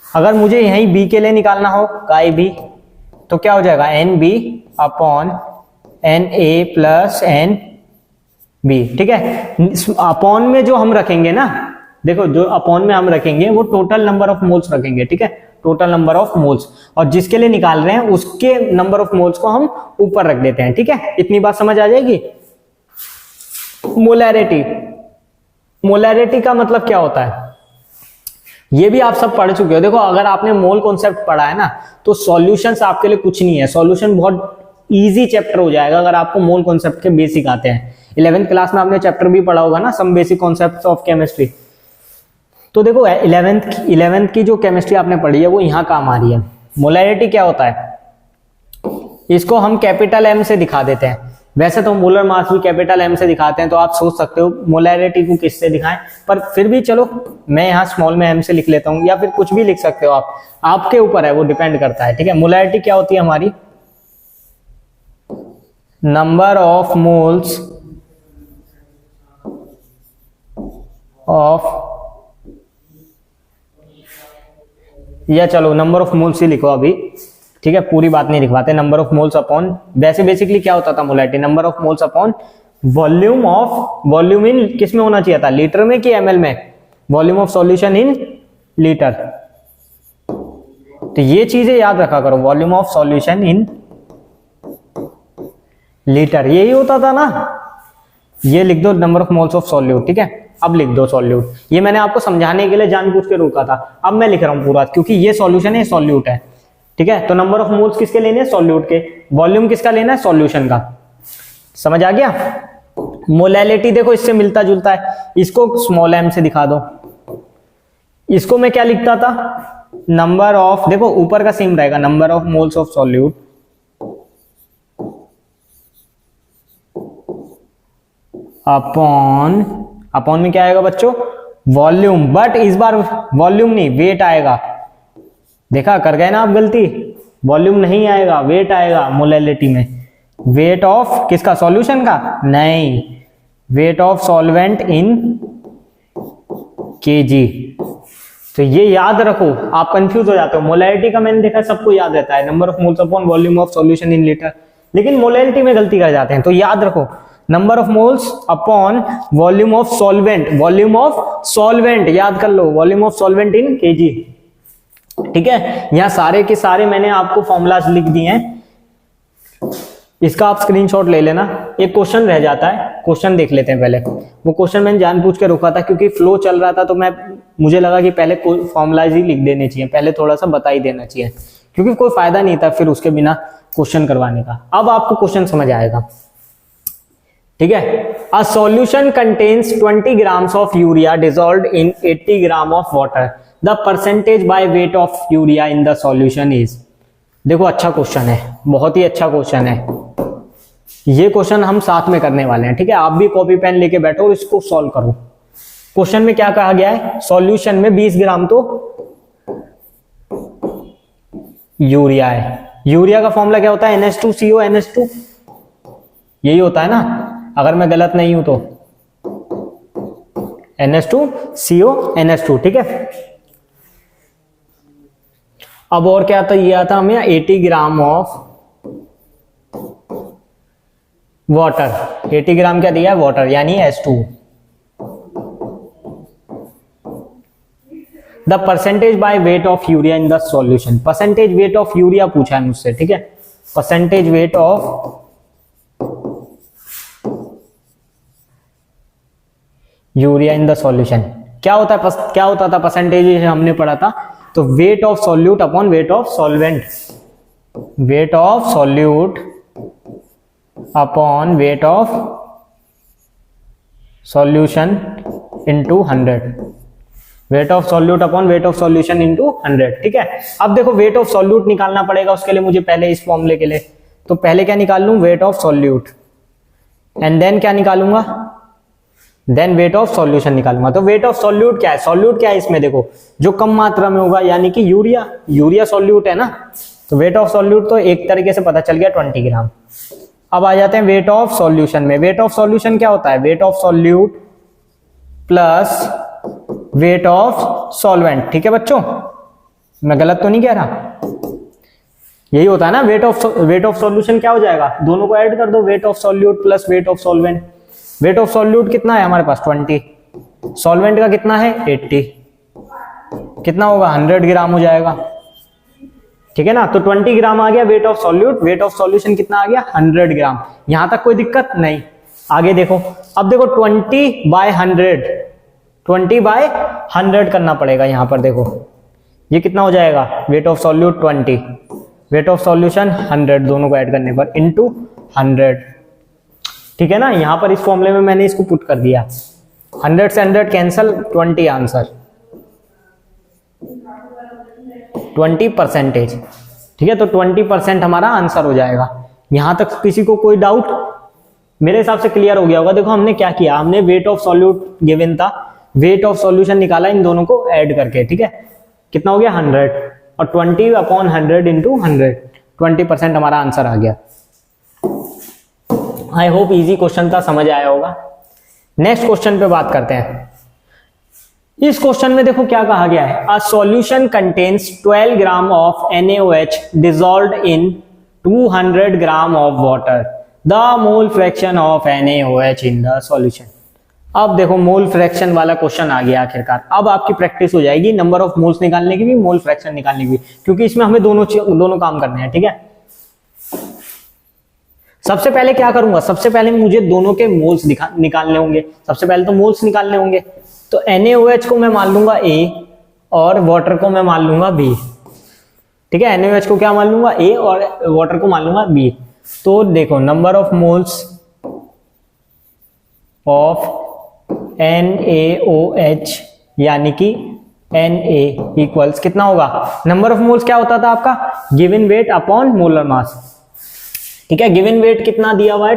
अगर मुझे यही बी के लिए निकालना हो काई बी, तो क्या हो जाएगा, N B upon N A plus N B, ठीक है। अपॉन में जो हम रखेंगे ना, देखो जो अपॉन में हम रखेंगे वो टोटल नंबर ऑफ मोल्स रखेंगे, ठीक है, टोटल नंबर ऑफ मोल्स, और जिसके लिए निकाल रहे हैं उसके नंबर ऑफ मोल्स को हम ऊपर रख देते हैं, ठीक है। इतनी बात समझ आ जाएगी। मोलैरिटी, मोलैरिटी का मतलब क्या होता है, ये भी आप सब पढ़ चुके हो। देखो अगर आपने मोल कॉन्सेप्ट पढ़ा है ना, तो सॉल्यूशंस आपके लिए कुछ नहीं है, सॉल्यूशन बहुत इजी चैप्टर हो जाएगा अगर आपको मोल कॉन्सेप्ट के बेसिक आते हैं। 11th क्लास में आपने चैप्टर भी पढ़ा होगा ना, some basic concepts of chemistry. तो देखो 11th की जो केमिस्ट्री आपने पढ़ी है वो यहाँ काम आ रही है। मोलैरिटी क्या होता है, इसको हम कैपिटल एम से दिखा देते हैं, वैसे तो मोलर मास भी कैपिटल एम से दिखाते हैं, तो आप सोच सकते हो मोलैरिटी को किससे दिखाएं, पर फिर भी चलो मैं यहाँ स्मॉल में एम से लिख लेता हूँ, या फिर कुछ भी लिख सकते हो आप, आपके ऊपर है, वो डिपेंड करता है, ठीक है। मोलैरिटी क्या होती है हमारी, नंबर ऑफ मोल्स ऑफ, या चलो नंबर ऑफ मोल्स ही लिखो अभी, ठीक है, पूरी बात नहीं लिखवाते, नंबर ऑफ मोल्स अपॉन, वैसे बेसिकली क्या होता था molarity, number of moles upon volume of, volume इन किस में होना चाहिए था, लीटर में कि एमएल में, volume of solution in litre. तो ये चीजें याद रखा करो, volume of solution in litre, यही होता था ना। ये लिख दो number of moles of solute, ठीक है। अब लिख दो सॉल्यूट, ये मैंने आपको समझाने के लिए जानबूझ के रोका था, अब मैं लिख रहा हूं पूरा, क्योंकि ये सॉल्यूशन है, सॉल्यूट है, ठीक है। तो नंबर ऑफ मोल्स किसके लेने हैं, सॉल्यूट के, वॉल्यूम किसका लेना है, सॉल्यूशन का। समझ आ गया। मोलैलिटी देखो इससे मिलता जुलता है, इसको स्मॉल एम से दिखा दो, इसको मैं क्या लिखता था, नंबर ऑफ, देखो ऊपर का सेम रहेगा, number of moles of solute upon, upon में क्या आएगा बच्चों, वॉल्यूम, बट इस बार वॉल्यूम नहीं वेट आएगा, देखा कर गए ना आप गलती, वॉल्यूम नहीं आएगा वेट आएगा मोलैलिटी में, वेट ऑफ किसका, सॉल्यूशन का, नहीं, weight of solvent in KG. तो ये याद रखो, आप कंफ्यूज हो जाते हो। मोलैलिटी का मैंने देखा सबको याद रहता है, number of moles upon volume of solution in litre, लेकिन मोलैलिटी में गलती कर जाते हैं, तो याद रखो number of moles upon volume of solvent, volume of solvent याद कर लो, volume of solvent in KG. ठीक है, यहां सारे के सारे मैंने आपको फॉर्मूलाज लिख दिए हैं, इसका आप स्क्रीनशॉट ले लेना। एक क्वेश्चन रह जाता है, क्वेश्चन देख लेते हैं पहले। वो क्वेश्चन मैंने जानबूझ के रोका था क्योंकि फ्लो चल रहा था, तो मुझे लगा कि पहले फॉर्मूलाज ही लिख देने चाहिए, पहले थोड़ा सा बता ही देना चाहिए, क्योंकि कोई फायदा नहीं था फिर उसके बिना क्वेश्चन करवाने का। अब आपको क्वेश्चन समझ आएगा। ठीक है, a solution contains 20 grams of urea dissolved in 80 gram of water, the percentage by weight of urea in the solution is. देखो अच्छा क्वेश्चन है, बहुत ही अच्छा क्वेश्चन है। ये क्वेश्चन हम साथ में करने वाले हैं। ठीक है, आप भी कॉपी पेन लेके बैठो और इसको सॉल्व करो। क्वेश्चन में क्या कहा गया है, सॉल्यूशन में 20 ग्राम तो यूरिया है। यूरिया का फॉर्मूला क्या होता है, NH2CO NH2, यही होता है ना, अगर मैं गलत नहीं हूं तो NH2CO NH2। ठीक है, अब और क्या था, ये आता हमें 80 ग्राम ऑफ वाटर, 80 ग्राम क्या दिया है, वाटर यानी H2। The percentage by weight of urea in the solution, percentage weight of urea पूछा है मुझसे। ठीक है, percentage weight of urea in the solution क्या होता है, क्या होता था परसेंटेज, हमने पढ़ा था। तो wait of solute upon weight of solvent, wait of solute upon weight of solution into 100, wait of solute upon weight of solution into 100। ठीक है, अब देखो वेट ऑफ सॉल्यूट निकालना पड़ेगा, उसके लिए मुझे पहले इस फॉर्मूले के लिए, तो पहले क्या निकाल लूं, weight of solute, and then क्या निकालूंगा, देन वेट ऑफ सॉल्यूशन निकालूंगा। तो वेट ऑफ सॉल्यूट क्या है, सॉल्यूट क्या है इसमें, देखो जो कम मात्रा में होगा यानी कि यूरिया, यूरिया सॉल्यूट है ना, तो वेट ऑफ सॉल्यूट तो एक तरीके से पता चल गया 20 ग्राम। अब आ जाते हैं वेट ऑफ सॉल्यूशन में। वेट ऑफ सॉल्यूशन क्या होता है, wait of solute plus weight of solvent. ठीक है बच्चों, मैं गलत तो नहीं कह रहा, यही होता है ना। वेट ऑफ सॉल्यूशन क्या हो जाएगा, दोनों को ऐड कर दो, wait of solute plus weight of solvent. Wait of solute कितना है हमारे पास 20, सॉल्वेंट का कितना है 80, कितना होगा 100 ग्राम हो जाएगा। ठीक है ना, तो 20 ग्राम आ गया wait of solute, weight of solution कितना आ गया 100 ग्राम। यहां तक कोई दिक्कत नहीं। आगे देखो, अब देखो 20/100, 20/100 करना पड़ेगा यहां पर। देखो ये कितना हो जाएगा, wait of solute 20, weight of solution 100, दोनों को ऐड करने पर इनटू 100। ठीक है ना, यहां पर इस फॉर्मूले में मैंने इसको पुट कर दिया, 100 से 100 कैंसल, 20 आंसर, 20%। ठीक है, तो 20% हमारा आंसर हो जाएगा। यहां तक किसी को कोई डाउट, मेरे हिसाब से क्लियर हो गया होगा। देखो हमने क्या किया, हमने वेट ऑफ सॉल्यूट गिवन था, वेट ऑफ सॉल्यूशन निकाला इन दोनों को ऐड करके। ठीक है, कितना हो गया 100, और 20/100 इंटू 100, 20% हमारा आंसर आ गया। आई होप इजी क्वेश्चन था, समझ आया होगा। नेक्स्ट क्वेश्चन पे बात करते हैं। इस क्वेश्चन में देखो क्या कहा गया है, a solution contains 12 gram of NaOH dissolved in 200 gram of water, the mole fraction of NaOH in the solution. अब देखो मोल फ्रैक्शन वाला क्वेश्चन आ गया आखिरकार। अब आपकी प्रैक्टिस हो जाएगी नंबर ऑफ मोल्स निकालने की भी, मोल फ्रैक्शन निकालने की भी, क्योंकि इसमें हमें दोनों काम करने हैं। ठीक है, सबसे पहले क्या करूंगा, सबसे पहले मुझे दोनों के मोल्स निकालने होंगे। सबसे पहले तो मोल्स निकालने होंगे, तो NaOH को मैं मान लूंगा A और वाटर को मैं मान लूंगा B। ठीक है, NaOH को क्या मान लूंगा A और वाटर को मान लूंगा B। तो देखो number of moles of NaOH यानी कि Na इक्वल्स कितना होगा, नंबर ऑफ मोल्स क्या होता था आपका, given weight upon molar mass. ठीक है, गिवन वेट कितना दिया हुआ है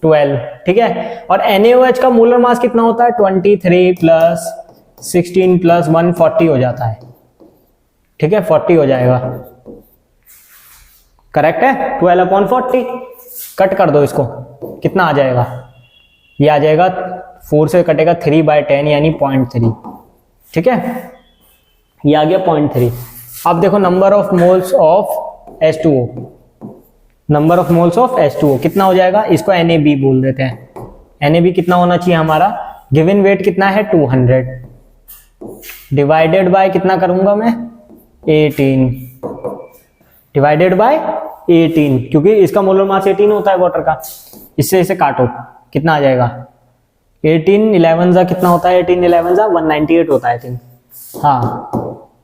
12। ठीक है, और NaOH का मोलर मास कितना होता है 23 प्लस 16 प्लस 1 40 हो जाता है। ठीक है, 40 हो जाएगा, करेक्ट है। 12/40 कट कर दो इसको, कितना आ जाएगा, ये आ जाएगा 4 से कटेगा 3/10 यानी 0.3। ठीक है, ये आ गया 0.3। अब देखो number of moles of H2O, number of moles of H2O कितना हो जाएगा, इसको NaB बोल देते हैं। NaB कितना होना चाहिए हमारा, गिवन वेट कितना है 200 डिवाइडेड बाय कितना करूंगा मैं 18 डिवाइडेड बाय 18, क्योंकि इसका मोलर मास 18 होता है वाटर का। इससे इसे काटो कितना आ जाएगा 18 11 जा कितना होता है 18 11 जा 198 होता है आई थिंक। हाँ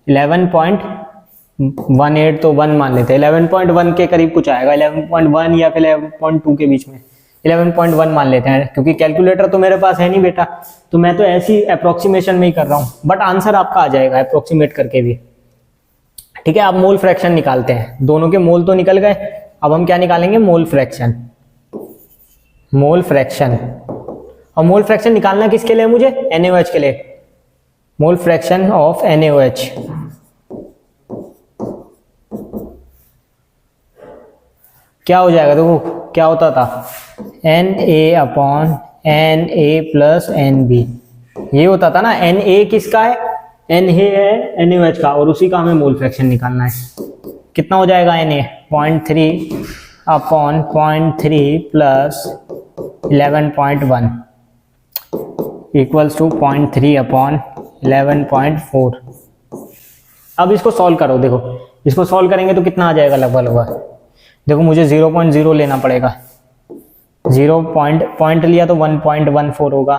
11.18 तो 1 मान लेते हैं, 11.1 के करीब कुछ आएगा, 11.1 या फिर 11.2 के बीच में 11.1 मान लेते हैं, क्योंकि कैलकुलेटर तो मेरे पास है नहीं बेटा, तो मैं तो ऐसी अप्रोक्सीमेशन में ही कर रहा हूं, बट आंसर आपका आ जाएगा अप्रोक्सीमेट करके भी। ठीक है, अब मोल फ्रैक्शन निकालते हैं। दोनों के मोल तो निकल गए, अब हम क्या निकालेंगे मोल फ्रैक्शन। मोल फ्रैक्शन, और मोल फ्रैक्शन निकालना किसके लिए मुझे, NaOH के लिए। मोल फ्रैक्शन ऑफ NaOH क्या हो जाएगा, देखो क्या होता था Na/Na + Nb, ये होता था ना। Na किसका है, Na है NaOH का, और उसी का हमें मोल फ्रैक्शन निकालना है। कितना हो जाएगा Na 0.3/0.3 + 11.1 इक्वल्स टू 0.3/11.4। अब इसको सॉल्व करो, देखो इसको सॉल्व करेंगे तो कितना आ जाएगा लगभग, देखो मुझे 0.0 लेना पड़ेगा, 0 पॉइंट लिया तो 1.14 होगा।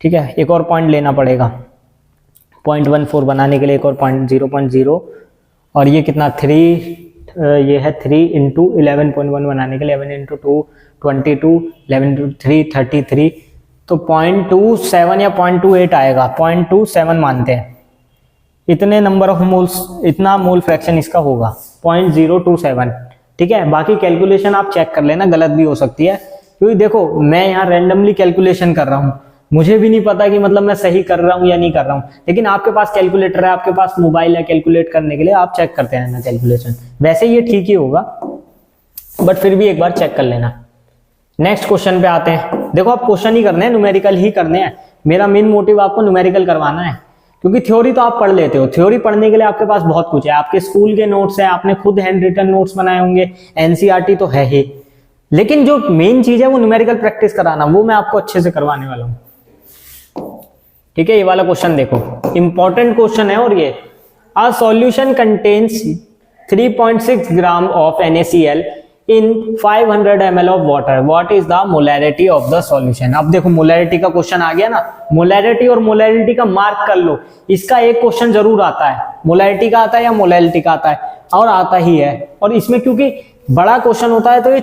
ठीक है, एक और पॉइंट लेना पड़ेगा 0.14 बनाने के लिए, एक और पॉइंट 0.0, और ये कितना 3, ये है 3 इंटू 11.1 बनाने के लिए 11 × 2 22, 11 × 3 33, तो 0.27 या 0.28 आएगा, 0.27 मानते हैं। इतने नंबर ऑफ मोल्स, इतना मोल फ्रैक्शन इसका होगा 0.027। ठीक है, बाकी कैलकुलेशन आप चेक कर लेना, गलत भी हो सकती है, क्योंकि देखो मैं यहाँ रैंडमली कैलकुलेशन कर रहा हूँ, मुझे भी नहीं पता कि मतलब मैं सही कर रहा हूँ या नहीं कर रहा हूँ, लेकिन आपके पास कैलकुलेटर है, आपके पास मोबाइल है कैलकुलेट करने के लिए, आप चेक करते रहना कैलकुलेशन। वैसे ये ठीक ही होगा, बट फिर भी एक बार चेक कर लेना। नेक्स्ट क्वेश्चन पे आते हैं। देखो आप क्वेश्चन ही करने हैं, न्यूमेरिकल ही करने हैं। मेरा मेन मोटिव आपको न्यूमेरिकल करवाना है, क्योंकि थ्योरी तो आप पढ़ लेते हो, थ्योरी पढ़ने के लिए आपके पास बहुत कुछ है, आपके स्कूल के नोट्स है, आपने खुद हैंड रिटन नोट्स बनाए होंगे, एनसीईआरटी तो है ही, लेकिन जो मेन चीज है वो न्यूमेरिकल प्रैक्टिस कराना, वो मैं आपको अच्छे से करवाने वाला हूं। ठीक है, ये वाला क्वेश्चन देखो, इंपॉर्टेंट क्वेश्चन है, और ये a solution contains 3.6 gram of NaCl in 500 ml of water, what is the molarity of the solution। अब देखो मोलैरिटी का क्वेश्चन आ गया ना, मोलैरिटी और मोलैरिटी का मार्क कर लो, इसका एक क्वेश्चन जरूर आता है, मोलैरिटी का आता है या मोलैरिटी का आता है, और आता ही है। और इसमें क्योंकि बड़ा क्वेश्चन होता है तो ये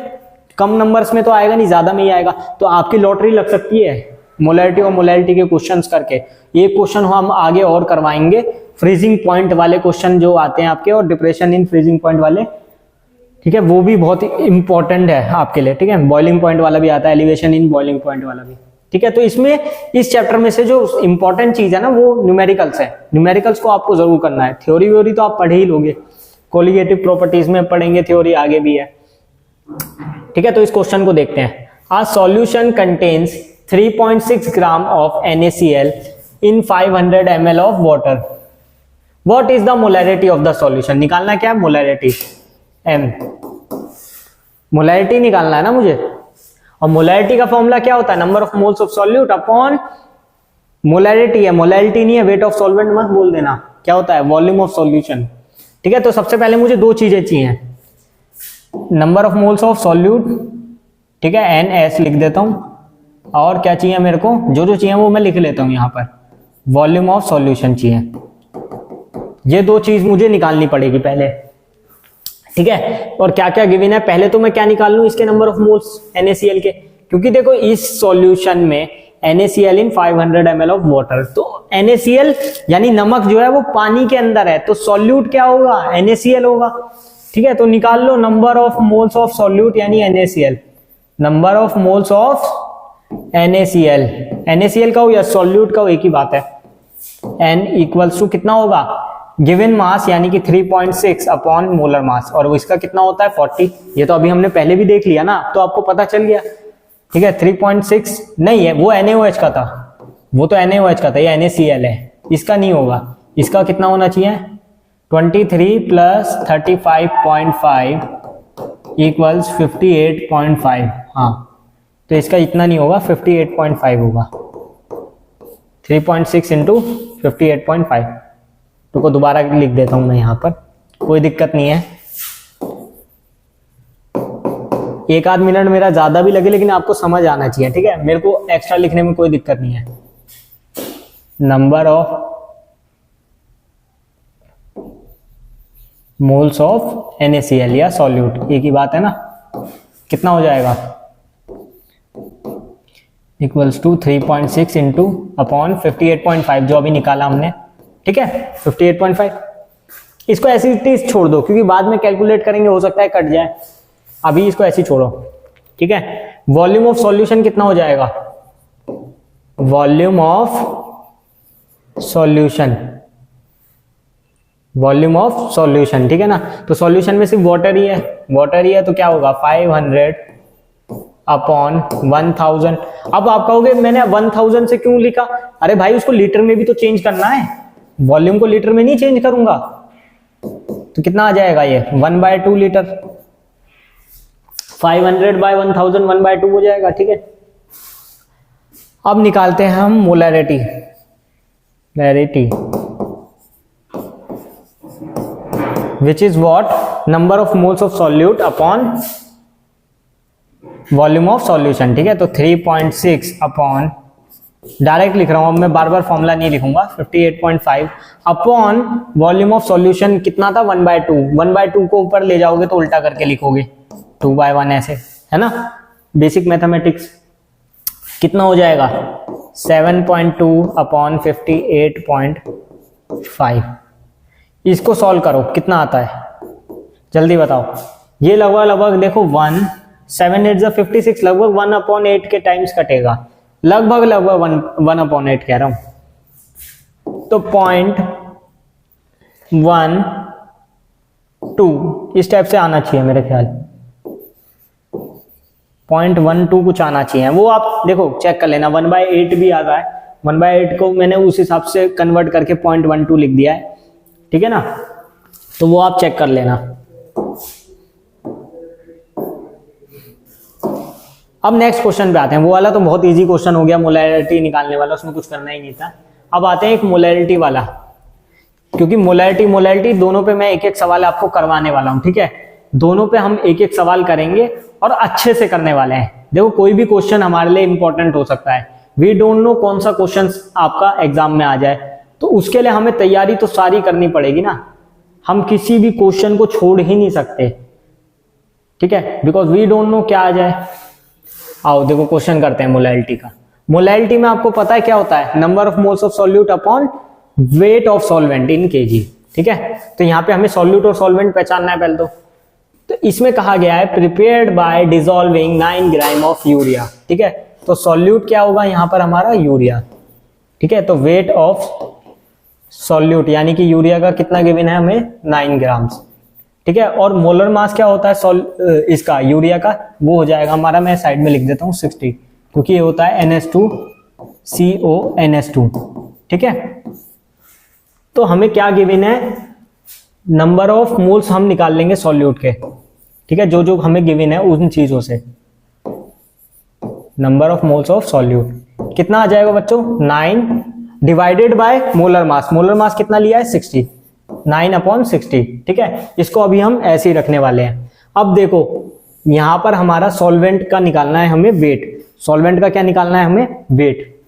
कम नंबर्स में तो आएगा नहीं, ज्यादा में ही आएगा, तो आपकी लॉटरी लग सकती है मोलैरिटी और मोलैरिटी के क्वेश्चंस करके। ये क्वेश्चन हम आगे और करवाएंगे, फ्रीजिंग पॉइंट वाले क्वेश्चन जो आते हैं आपके, और डिप्रेशन इन फ्रीजिंग पॉइंट वाले, ठीक है, वो भी बहुत इंपॉर्टेंट है आपके लिए। ठीक है, बॉइलिंग पॉइंट वाला भी आता है, एलिवेशन इन बॉइलिंग पॉइंट वाला भी। ठीक है, तो इसमें इस चैप्टर में से जो इंपॉर्टेंट चीज है ना वो न्यूमेरिकल्स है, न्यूमेरिकल्स को आपको जरूर करना है। थ्योरी व्योरी तो आप पढ़े ही लोगे, कोलिगेटिव प्रॉपर्टीज में पढ़ेंगे, थ्योरी आगे भी है। ठीक है, तो इस क्वेश्चन को देखते हैं। A solution contains 3.6 gram of NaCl in 500 ml of water, what is the molarity of the solution. निकालना क्या है, मोलैरिटी M, मोलैरिटी निकालना है ना मुझे। और मोलैरिटी का फॉर्मूला क्या होता है, number of moles of solute upon molarity है, मोलैरिटी नहीं है, वेट ऑफ सॉल्वेंट मत बोल देना, क्या होता है वॉल्यूम ऑफ सॉल्यूशन। ठीक है, तो सबसे पहले मुझे दो चीजें चाहिए, number of moles of solute, ठीक है NS लिख देता हूं, और क्या चाहिए मेरे को, जो जो चाहिए वो मैं लिख लेता हूं यहां पर, वॉल्यूम ऑफ सॉल्यूशन चाहिए। ये दो चीज मुझे निकालनी पड़ेगी पहले। ठीक है, और क्या क्या गिवन है, पहले तो मैं क्या निकाल लूं, इसके नंबर ऑफ मोल्स NaCl के, क्योंकि देखो इस सॉल्यूशन में NaCl in 500 ml of water, तो NaCl यानी नमक जो है वो पानी के अंदर है, तो सॉल्यूट क्या होगा, NaCl होगा। ठीक है, तो निकाल लो number of moles of solute यानी NaCl, number of moles of NaCl का हो या सॉल्यूट का हो, एक ही बात है। N इक्वल्स टू कितना होगा, गिवन मास यानी कि 3.6 अपॉन मोलर मास, और वो इसका कितना होता है 40। ये तो अभी हमने पहले भी देख लिया ना, तो आपको पता चल गया। ठीक है, 3.6 नहीं है, वो NaOH का था, वो तो NaOH का था, ये NaCl है, इसका नहीं होगा। इसका कितना होना चाहिए, 23 + 35.5 इक्वल्स 58.5। हाँ, तो इसका इतना नहीं होगा, 58.5 होगा। 3.6 इंटू 58.5। तो दोबारा लिख देता हूं मैं यहाँ पर, कोई दिक्कत नहीं है। एक आध मिनट मेरा ज्यादा भी लगे लेकिन आपको समझ आना चाहिए, ठीक है। मेरे को एक्स्ट्रा लिखने में कोई दिक्कत नहीं है। Number of moles of NaCl या सॉल्यूट, एक ही बात है ना। कितना हो जाएगा, इक्वल्स टू 3.6 इंटू अपॉन 58.5 जो अभी निकाला हमने, ठीक है 58.5। इसको ऐसी चीज छोड़ दो क्योंकि बाद में कैलकुलेट करेंगे, हो सकता है कट जाए। अभी इसको ऐसे छोड़ो, ठीक है। वॉल्यूम ऑफ सॉल्यूशन कितना हो जाएगा, volume of solution, volume of solution, ठीक है ना। तो सॉल्यूशन में सिर्फ वाटर ही है, तो क्या होगा 500 अपॉन 1000। अब आप कहोगे मैंने 1000 से क्यों लिखा, अरे भाई उसको लीटर में भी तो चेंज करना है, वॉल्यूम को लीटर में नहीं चेंज करूंगा। तो कितना आ जाएगा ये 1/2 लीटर। 500/1000 1/2 हो जाएगा, ठीक है। अब निकालते हैं हम molarity, which is what, number of moles of solute upon volume of solution, ठीक है। तो 3.6 अपॉन, डायरेक्ट लिख रहा हूं, अब मैं बार बार फॉर्मूला नहीं लिखूंगा, 58.5 अपॉन वॉल्यूम ऑफ सॉल्यूशन कितना था 1/2। 1/2 को ऊपर ले जाओगे तो उल्टा करके लिखोगे 2/1 ऐसे, है ना, बेसिक मैथमेटिक्स। कितना हो जाएगा 7.2 अपॉन 58.5। इसको सॉल्व करो, कितना आता है जल्दी बताओ। ये लगभग देखो 7 8 56, लगभग 1/8 के टाइम्स कटेगा, लगभग 1/8 कह रहा हूं। तो 0.12 इस टाइप से आना चाहिए मेरे ख्याल, 0.12 कुछ आना चाहिए। वो आप देखो चेक कर लेना, 1/8 भी आ रहा है, 1/8 को मैंने उस हिसाब से कन्वर्ट करके 0.12 लिख दिया है, ठीक है ना। तो वो आप चेक कर लेना। अब नेक्स्ट क्वेश्चन पे आते हैं। वो वाला तो बहुत इजी क्वेश्चन हो गया, मोलैरिटी निकालने वाला, उसमें कुछ करना ही नहीं था। अब आते हैं एक मोलैरिटी वाला, क्योंकि मोलैरिटी दोनों पे मैं एक एक सवाल आपको करवाने वाला हूं, ठीक है। दोनों पे हम एक एक सवाल करेंगे और अच्छे से करने वाले हैं। देखो कोई भी क्वेश्चन हमारे लिए इंपॉर्टेंट हो सकता है, वी डोंट नो कौन सा क्वेश्चन आपका एग्जाम में आ जाए, तो उसके लिए हमें तैयारी तो सारी करनी पड़ेगी ना। हम किसी भी क्वेश्चन को छोड़ ही नहीं सकते, ठीक है, बिकॉज वी डोंट नो क्या आ जाए। आओ देखो क्वेश्चन करते हैं मोलैरिटी का। मोलैरिटी में आपको पता है क्या होता है, number of moles of solute upon weight of solvent in KG, ठीक है। तो यहाँ पे हमें सॉल्यूट और सॉल्वेंट पहचानना है पहले तो इसमें कहा गया है prepared by dissolving 9 gram of urea, ठीक है। तो सॉल्यूट क्या होगा यहाँ पर हमारा यूरिया, ठीक है। तो वेट ऑफ सॉल्यूट यानी कि यूरिया का कितना गिवन है हमें 9 ग्राम, ठीक है। और मोलर मास क्या होता है इसका यूरिया का, वो हो जाएगा हमारा, मैं साइड में लिख देता हूँ 60, क्योंकि ये होता है NH2CONS2, ठीक है। तो हमें क्या गिवन है, नंबर ऑफ मोल्स हम निकाल लेंगे सॉल्यूट के, ठीक है, जो जो हमें गिवन है उन चीजों से। Number of moles of solute कितना आ जाएगा बच्चों, 9 divided by molar mass. Molar mass कितना लिया है 60, 9/60, ठीक है। इसको अभी हम ऐसे ही रखने वाले हैं। अब देखो यहां पर हमारा सॉल्वेंट का निकालना है हमें वेट, सॉल्वेंट का क्या निकालना है हमें वेट,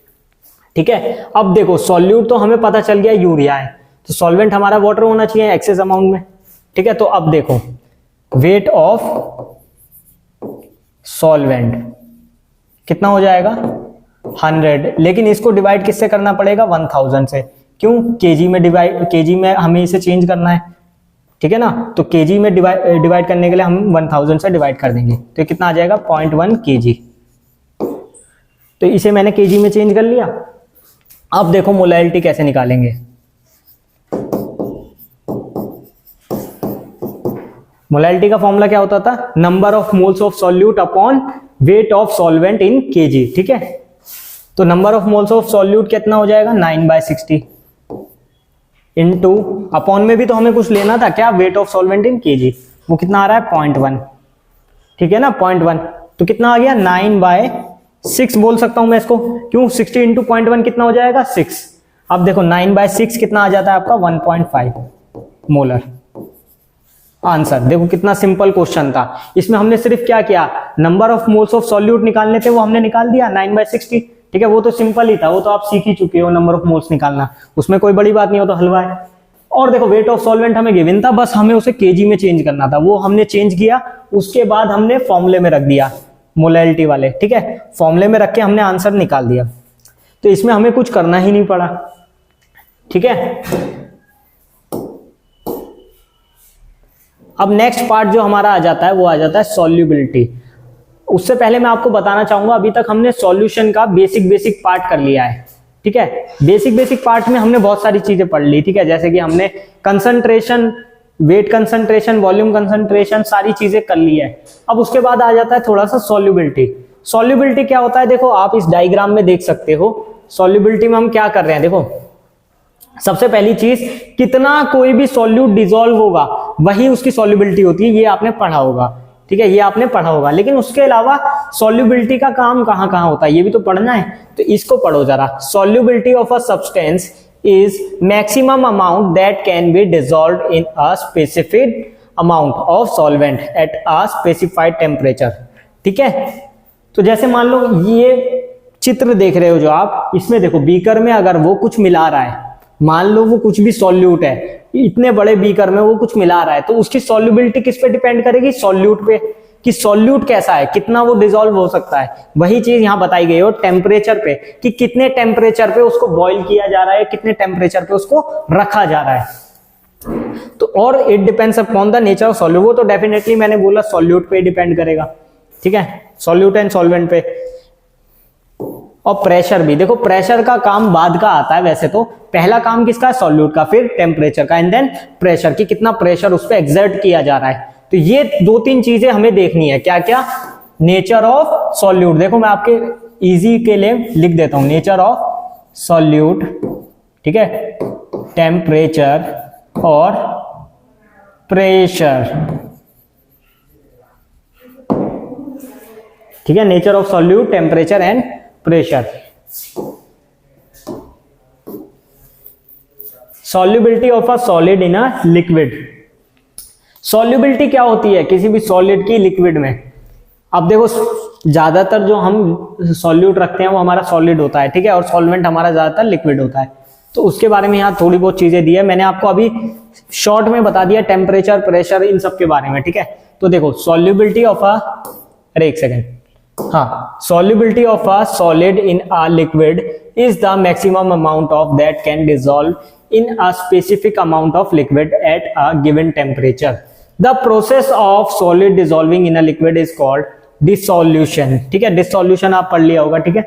ठीक है। अब देखो सॉल्यूट तो हमें पता चल गया यूरिया है, तो सॉल्वेंट हमारा वाटर होना चाहिए एक्सेस अमाउंट में, ठीक है। तो अब देखो वेट ऑफ सॉल्वेंट कितना हो जाएगा 100, लेकिन इसको डिवाइड किससे करना पड़ेगा 1000 से, क्यों, केजी में डिवाइड, केजी में हमें इसे चेंज करना है, ठीक है ना। तो केजी में डिवाइड करने के लिए हम 1000 से डिवाइड कर देंगे, तो कितना आ जाएगा 0.1 kg। तो इसे मैंने केजी में चेंज कर लिया। अब देखो मोलैरिटी कैसे निकालेंगे। मोलैरिटी का फॉर्मूला क्या होता था, number of moles of solute upon weight of solvent in KG, ठीक है। तो number of moles of solute कितना हो जाएगा 9/60 इनटू अपॉन में भी तो हमें कुछ लेना था क्या, weight of solvent in KG, वो कितना आ रहा है 0.1, ठीक है ना, 0.1, तो कितना आ गया 9/6 बोल सकता हूं मैं इसको, क्यों 60 इंटू 0.1 कितना हो जाएगा 6। अब देखो 9/6 कितना आ जाता है आपका 1.5 मोलर। आंसर देखो कितना सिंपल क्वेश्चन था, इसमें हमने सिर्फ क्या किया, number of moles of solute निकालने थे वो हमने निकाल दिया 9/60, ठीक है, वो तो सिंपल ही था, वो तो आप सीख ही चुके हो नंबर ऑफ मोल्स निकालना, उसमें कोई बड़ी बात नहीं हो, तो हलवा है। और देखो वेट ऑफ सॉल्वेंट हमें गिवन था, बस हमें उसे केजी में चेंज करना था, वो हमने चेंज किया, उसके बाद हमने फॉर्मूले में रख दिया मोलैलिटी वाले, ठीक है, फॉर्मूले में रख के हमने आंसर निकाल दिया, तो इसमें हमें कुछ करना ही नहीं पड़ा, ठीक है। अब नेक्स्ट पार्ट जो हमारा आ जाता है वो आ जाता है सॉल्युबिलिटी। उससे पहले मैं आपको बताना चाहूंगा, अभी तक हमने सॉल्यूशन का बेसिक पार्ट कर लिया है, ठीक है। बेसिक पार्ट में हमने बहुत सारी चीजें पढ़ ली, ठीक है, जैसे कि हमने concentration, weight concentration, volume concentration, सारी चीजें कर ली है। अब उसके बाद आ जाता है थोड़ा सा सॉल्युबिलिटी। सॉल्युबिलिटी क्या होता है, देखो आप इस डायग्राम में देख सकते हो, सॉल्युबिलिटी में हम क्या कर रहे हैं, देखो सबसे पहली चीज, कितना कोई भी सॉल्यूट डिसॉल्व होगा वही उसकी सॉल्युबिलिटी होती है, ये आपने पढ़ा होगा, ठीक है, ये आपने पढ़ा होगा। लेकिन उसके अलावा सॉल्युबिलिटी का काम कहां कहां होता है ये भी तो पढ़ना है, तो इसको पढ़ो जरा। Solubility of a substance is maximum amount that can be dissolved in a specific amount of solvent at a specified temperature, ठीक है। तो जैसे मान लो ये चित्र देख रहे हो जो आप, इसमें देखो बीकर में अगर वो कुछ मिला रहा है, मान लो वो कुछ भी सॉल्यूट है, इतने बड़े बीकर में वो कुछ मिला रहा है, तो उसकी सॉल्युबिलिटी किस पे डिपेंड करेगी, सॉल्यूट पे, कि सॉल्यूट कैसा है, कितना वो डिसॉल्व हो सकता है। वही चीज यहां बताई गई हो टेम्परेचर पे, कि कितने टेम्परेचर पे उसको बॉईल किया जा रहा है, कितने टेम्परेचर पे उसको रखा जा रहा है। तो और it depends upon the nature of solute, वो तो डेफिनेटली मैंने बोला सॉल्यूट पे डिपेंड करेगा, ठीक है, सॉल्यूट एंड सॉल्वेंट पे। और प्रेशर भी, देखो प्रेशर का काम बाद का आता है, वैसे तो पहला काम किसका है, सॉल्यूट का, फिर टेम्परेचर का, एंड देन प्रेशर, की कितना प्रेशर उस पर एक्सर्ट किया जा रहा है। तो ये दो तीन चीजें हमें देखनी है, क्या क्या, नेचर ऑफ सॉल्यूट, देखो मैं आपके इजी के लिए लिख देता हूं, नेचर ऑफ सॉल्यूट, ठीक है, टेम्परेचर और प्रेशर, ठीक है, nature of solute, temperature and pressure. Solubility of a solid in a liquid, solubility क्या होती है किसी भी सॉलिड की लिक्विड में। अब देखो ज्यादातर जो हम सॉल्यूट रखते हैं वो हमारा सॉलिड होता है, ठीक है, और सॉल्वेंट हमारा ज्यादातर लिक्विड होता है, तो उसके बारे में यहाँ थोड़ी बहुत चीजें दी है, मैंने आपको अभी शॉर्ट में बता दिया, टेम्परेचर, प्रेशर, इन सब के बारे में, ठीक है। तो देखो सॉल्युबिलिटी ऑफ अ, अरे एक सेकेंड, हाँ, solubility of a solid in a liquid is the maximum amount of that can dissolve in a specific amount of liquid at a given temperature. The process of solid dissolving in a liquid is called dissolution, ठीक है, dissolution आप पढ़ लिया होगा, ठीक है।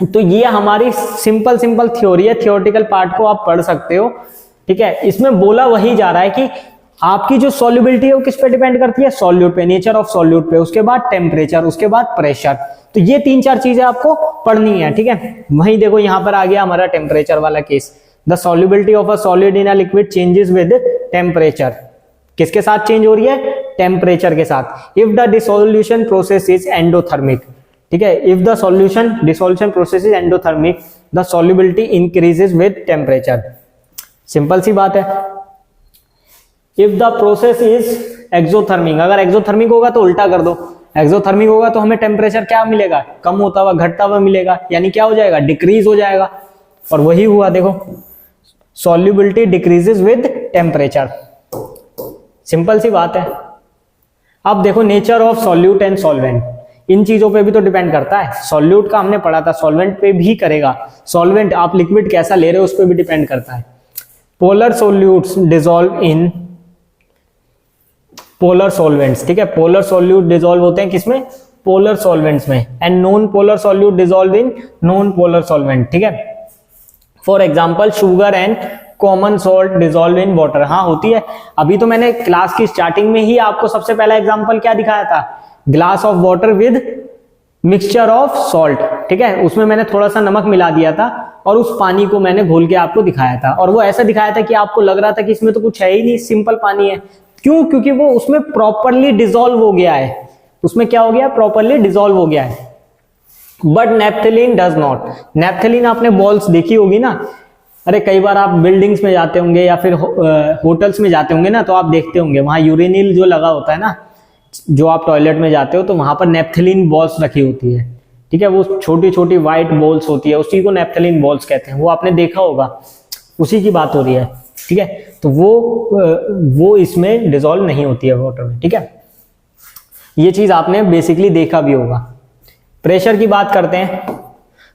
तो ये हमारी सिंपल थ्योरी है, थियोरेटिकल पार्ट को आप पढ़ सकते हो, ठीक है। इसमें बोला वही जा रहा है कि आपकी जो सॉल्युबिलिटी है वो किस पे डिपेंड करती है, सॉल्यूट पे, नेचर ऑफ सॉल्यूट पे, उसके बाद टेम्परेचर, उसके बाद प्रेशर। तो ये तीन चार चीजें आपको पढ़नी है, ठीक है। वहीं देखो यहां पर आ गया हमारा टेम्परेचर वाला case, the solubility of a solid in a liquid changes with temperature, किसके साथ चेंज हो रही है, टेम्परेचर के साथ। If the dissolution process is endothermic, ठीक है, if the solution dissolution process is endothermic the solubility increases with temperature, simple सी बात है। If the process is exothermic, अगर एक्सोथर्मिक होगा तो उल्टा कर दो, एक्सोथर्मिक होगा तो हमें टेम्परेचर क्या मिलेगा, कम होता हुआ, घटता हुआ मिलेगा, यानी क्या हो जाएगा, डिक्रीज हो जाएगा, और वही हुआ, देखो solubility decreases with temperature, simple सी बात है। अब देखो nature of solute and solvent, इन चीजों पे भी तो डिपेंड करता है, सॉल्यूट का हमने पढ़ा था, सॉल्वेंट पे भी करेगा, सॉल्वेंट आप लिक्विड कैसा ले रहे हो उस पर भी डिपेंड करता है। Polar solutes dissolve in polar solvents, ठीक है, पोलर सॉल्यूट डिसॉल्व होते हैं किसमें, पोलर सॉल्वेंट्स में, and non polar solute dissolve in non polar solvent, ठीक है। For example sugar and common salt dissolve in water, हाँ होती है। अभी तो मैंने क्लास की स्टार्टिंग में ही आपको सबसे पहला एग्जांपल क्या दिखाया था, glass of water with mixture of salt, ठीक है, उसमें मैंने थोड़ा सा नमक मिला दिया था और उस पानी को मैंने घोल के आपको दिखाया था, और वो ऐसा दिखाया था कि आपको लग रहा था कि इसमें तो कुछ है ही नहीं, सिंपल पानी है। क्यों, क्योंकि वो उसमें प्रॉपरली डिसॉल्व हो गया है, उसमें क्या हो गया, प्रॉपरली डिसॉल्व हो गया है। But naphthalene does not. Naphthalene आपने बॉल्स देखी होगी ना, अरे कई बार आप बिल्डिंग्स में जाते होंगे या फिर होटल्स में जाते होंगे ना, तो आप देखते होंगे वहां यूरिनिल जो लगा होता है ना, जो आप टॉयलेट में जाते हो तो वहां पर नेप्थलीन बॉल्स रखी होती है, ठीक है। वो छोटी छोटी व्हाइट बॉल्स होती है, उसी को नेप्थलीन बॉल्स कहते हैं, वो आपने देखा होगा, उसी की बात हो रही है, ठीक है। तो वो इसमें डिसॉल्व नहीं होती है वाटर में, ठीक है। ये चीज आपने बेसिकली देखा भी होगा। प्रेशर की बात करते हैं,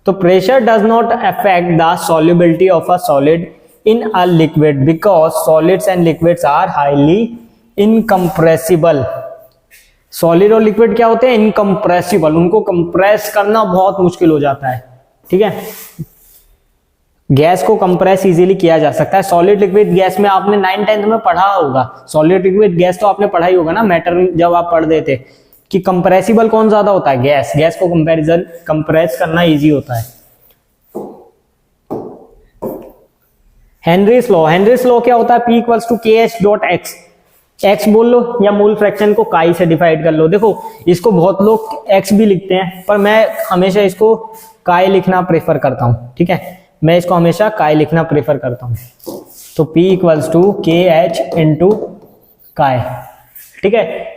तो pressure does not affect the solubility of a solid in a liquid because solids and liquids are highly incompressible. Solid और लिक्विड क्या होते हैं, इनकम्प्रेसिबल, उनको कंप्रेस करना बहुत मुश्किल हो जाता है, ठीक है। गैस को कंप्रेस इजीली किया जा सकता है। सॉलिड लिक्विड गैस में आपने 9th-10th में पढ़ा होगा, सॉलिड लिक्विड गैस तो आपने पढ़ा ही होगा ना, मैटर जब आप पढ़ देते कि कंप्रेसिबल कौन ज्यादा होता है, गैस। गैस को कंप्रेस करना इजी होता है। हेनरीज लॉ, हेनरीज लॉ क्या होता है, P equals to KH.X। X बोल लो या मोल फ्रैक्शन को काई से डिवाइड कर लो। देखो इसको बहुत लोग एक्स भी लिखते हैं, पर मैं हमेशा इसको काई लिखना प्रेफर करता हूं, ठीक है। मैं इसको हमेशा काई लिखना प्रेफर करता हूं। तो P equals to KH into chi, ठीक है।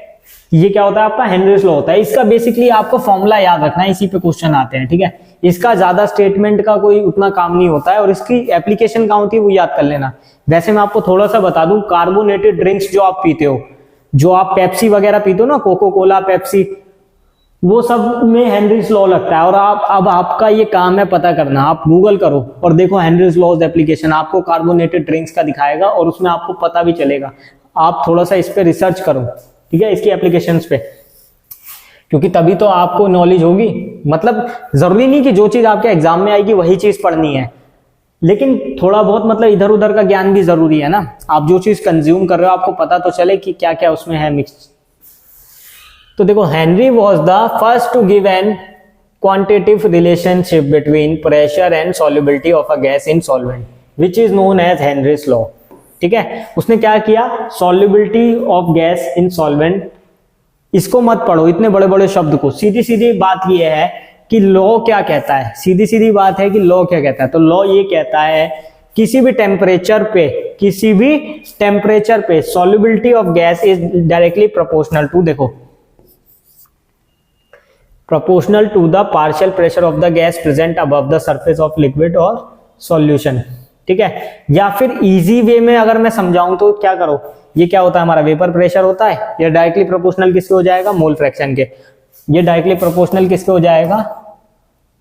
ये क्या होता है आपका, हेनरीज लॉ होता है। इसका बेसिकली आपको फॉर्मूला याद रखना है, इसी पे क्वेश्चन आते हैं, ठीक है। इसका ज्यादा स्टेटमेंट का कोई उतना काम नहीं होता है, और इसकी एप्लीकेशन कहाँ होती है वो याद कर लेना। वैसे मैं आपको थोड़ा सा बता दूं, कार्बोनेटेड ड्रिंक्स जो आप पीते हो, जो आप पेप्सी वगैरह पीते हो ना, कोको कोला, पेप्सी, वो सब में हेनरीज लॉ लगता है। और अब आपका ये काम है पता करना, आप गूगल करो और देखो हेनरीज लॉज एप्लीकेशन, आपको कार्बोनेटेड ड्रिंक्स का दिखाएगा और उसमें आपको पता भी चलेगा। आप थोड़ा सा इस पे रिसर्च करो, ठीक है, इसकी एप्लीकेशंस पे, क्योंकि तभी तो आपको नॉलेज होगी। मतलब जरूरी नहीं कि जो चीज आपके एग्जाम में आएगी वही चीज पढ़नी है, लेकिन थोड़ा बहुत मतलब इधर उधर का ज्ञान भी जरूरी है ना। आप जो चीज कंज्यूम कर रहे हो आपको पता तो चले कि क्या क्या उसमें है मिक्स। तो देखो, Henry was the first to give an quantitative relationship between pressure and solubility of a gas in solvent which is known as Henry's law, ठीक है। उसने क्या किया, solubility of gas in solvent, इसको मत पढ़ो इतने बड़े बड़े शब्द को, सीधी सीधी बात यह है कि लॉ क्या कहता है, सीधी सीधी बात है कि लॉ क्या कहता है। तो लॉ ये कहता है किसी भी टेम्परेचर पे solubility of gas is directly proportional to, देखो, proportional to the partial pressure of the gas present above the surface of liquid और सॉल्यूशन, ठीक है। या फिर इजी वे में अगर मैं समझाऊं तो क्या करो, ये क्या होता है, हमारा वेपर प्रेशर होता है, ये डायरेक्टली प्रोपोर्शनल किसके हो जाएगा, मोल फ्रैक्शन के। ये डायरेक्टली प्रोपोर्शनल किसके हो जाएगा,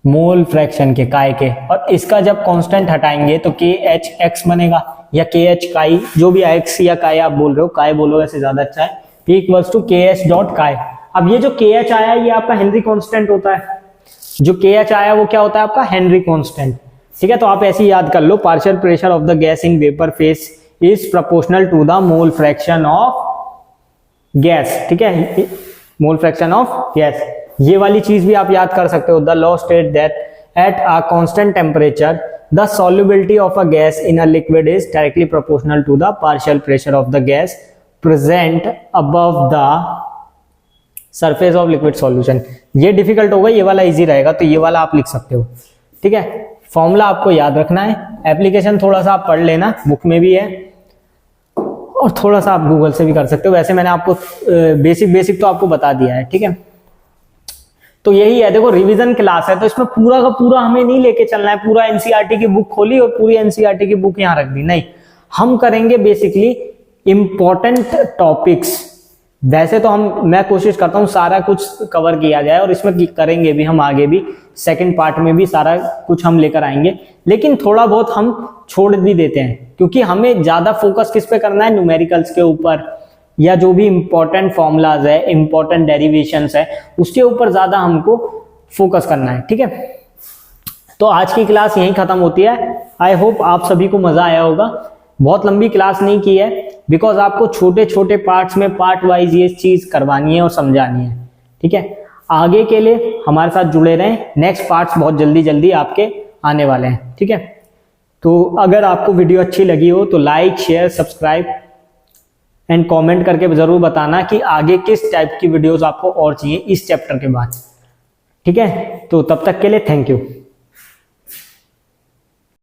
मोल फ्रैक्शन के, काय के। और इसका जब कांस्टेंट हटाएंगे तो KHX बनेगा, या KH काई, जो भी x या काय आप बोल रहे हो, काय बोलो वैसे ज्यादा अच्छा है। P equals to KH dot काय। अब ये जो KH आया ये आपका हेनरी कांस्टेंट होता है, जो KH आया वो क्या होता है आपका, हेनरी कांस्टेंट, ठीक है। तो आप ऐसे ही याद कर लो, partial pressure of the gas in vapour phase is proportional to the mole fraction of gas, ठीक है, मोल फ्रैक्शन ऑफ गैस। ये वाली चीज भी आप याद कर सकते हो। The law state that at a constant temperature the solubility of a gas in a liquid is directly proportional to the partial pressure of the gas present above the surface of liquid solution. ये difficult होगा, ये वाला easy रहेगा, तो ये वाला आप लिख सकते हो, ठीक है। फॉर्मूला आपको याद रखना है, एप्लीकेशन थोड़ा सा आप पढ़ लेना, बुक में भी है, और थोड़ा सा आप गूगल से भी कर सकते हो। वैसे मैंने आपको बेसिक तो आपको बता दिया है, ठीक है। तो यही है, देखो रिवीजन क्लास है तो इसमें पूरा का पूरा हमें नहीं लेके चलना है, पूरा एनसीईआरटी की बुक खोली और पूरी एनसीईआरटी की बुक यहाँ रख दी, नहीं। हम करेंगे बेसिकली इंपॉर्टेंट टॉपिक्स। वैसे तो मैं कोशिश करता हूँ सारा कुछ कवर किया जाए, और इसमें करेंगे भी हम आगे भी, सेकंड पार्ट में भी सारा कुछ हम लेकर आएंगे, लेकिन थोड़ा बहुत हम छोड़ भी देते हैं, क्योंकि हमें ज्यादा फोकस किस पे करना है, न्यूमेरिकल्स के ऊपर, या जो भी इंपॉर्टेंट फॉर्मूलाज है, इंपॉर्टेंट डेरिवेशंस है, उसके ऊपर ज्यादा हमको फोकस करना है, ठीक है। तो आज की क्लास यहीं खत्म होती है। आई होप आप सभी को मजा आया होगा। बहुत लंबी क्लास नहीं की है, बिकॉज आपको छोटे छोटे पार्ट्स में पार्ट वाइज ये चीज करवानी है और समझानी है, ठीक है। आगे के लिए हमारे साथ जुड़े रहें, नेक्स्ट पार्ट्स बहुत जल्दी जल्दी आपके आने वाले हैं, ठीक है। तो अगर आपको वीडियो अच्छी लगी हो तो like, share, subscribe and comment करके जरूर बताना कि आगे किस टाइप की वीडियोस आपको और चाहिए इस चैप्टर के बाद। ठीक है, तो तब तक के लिए थैंक यू।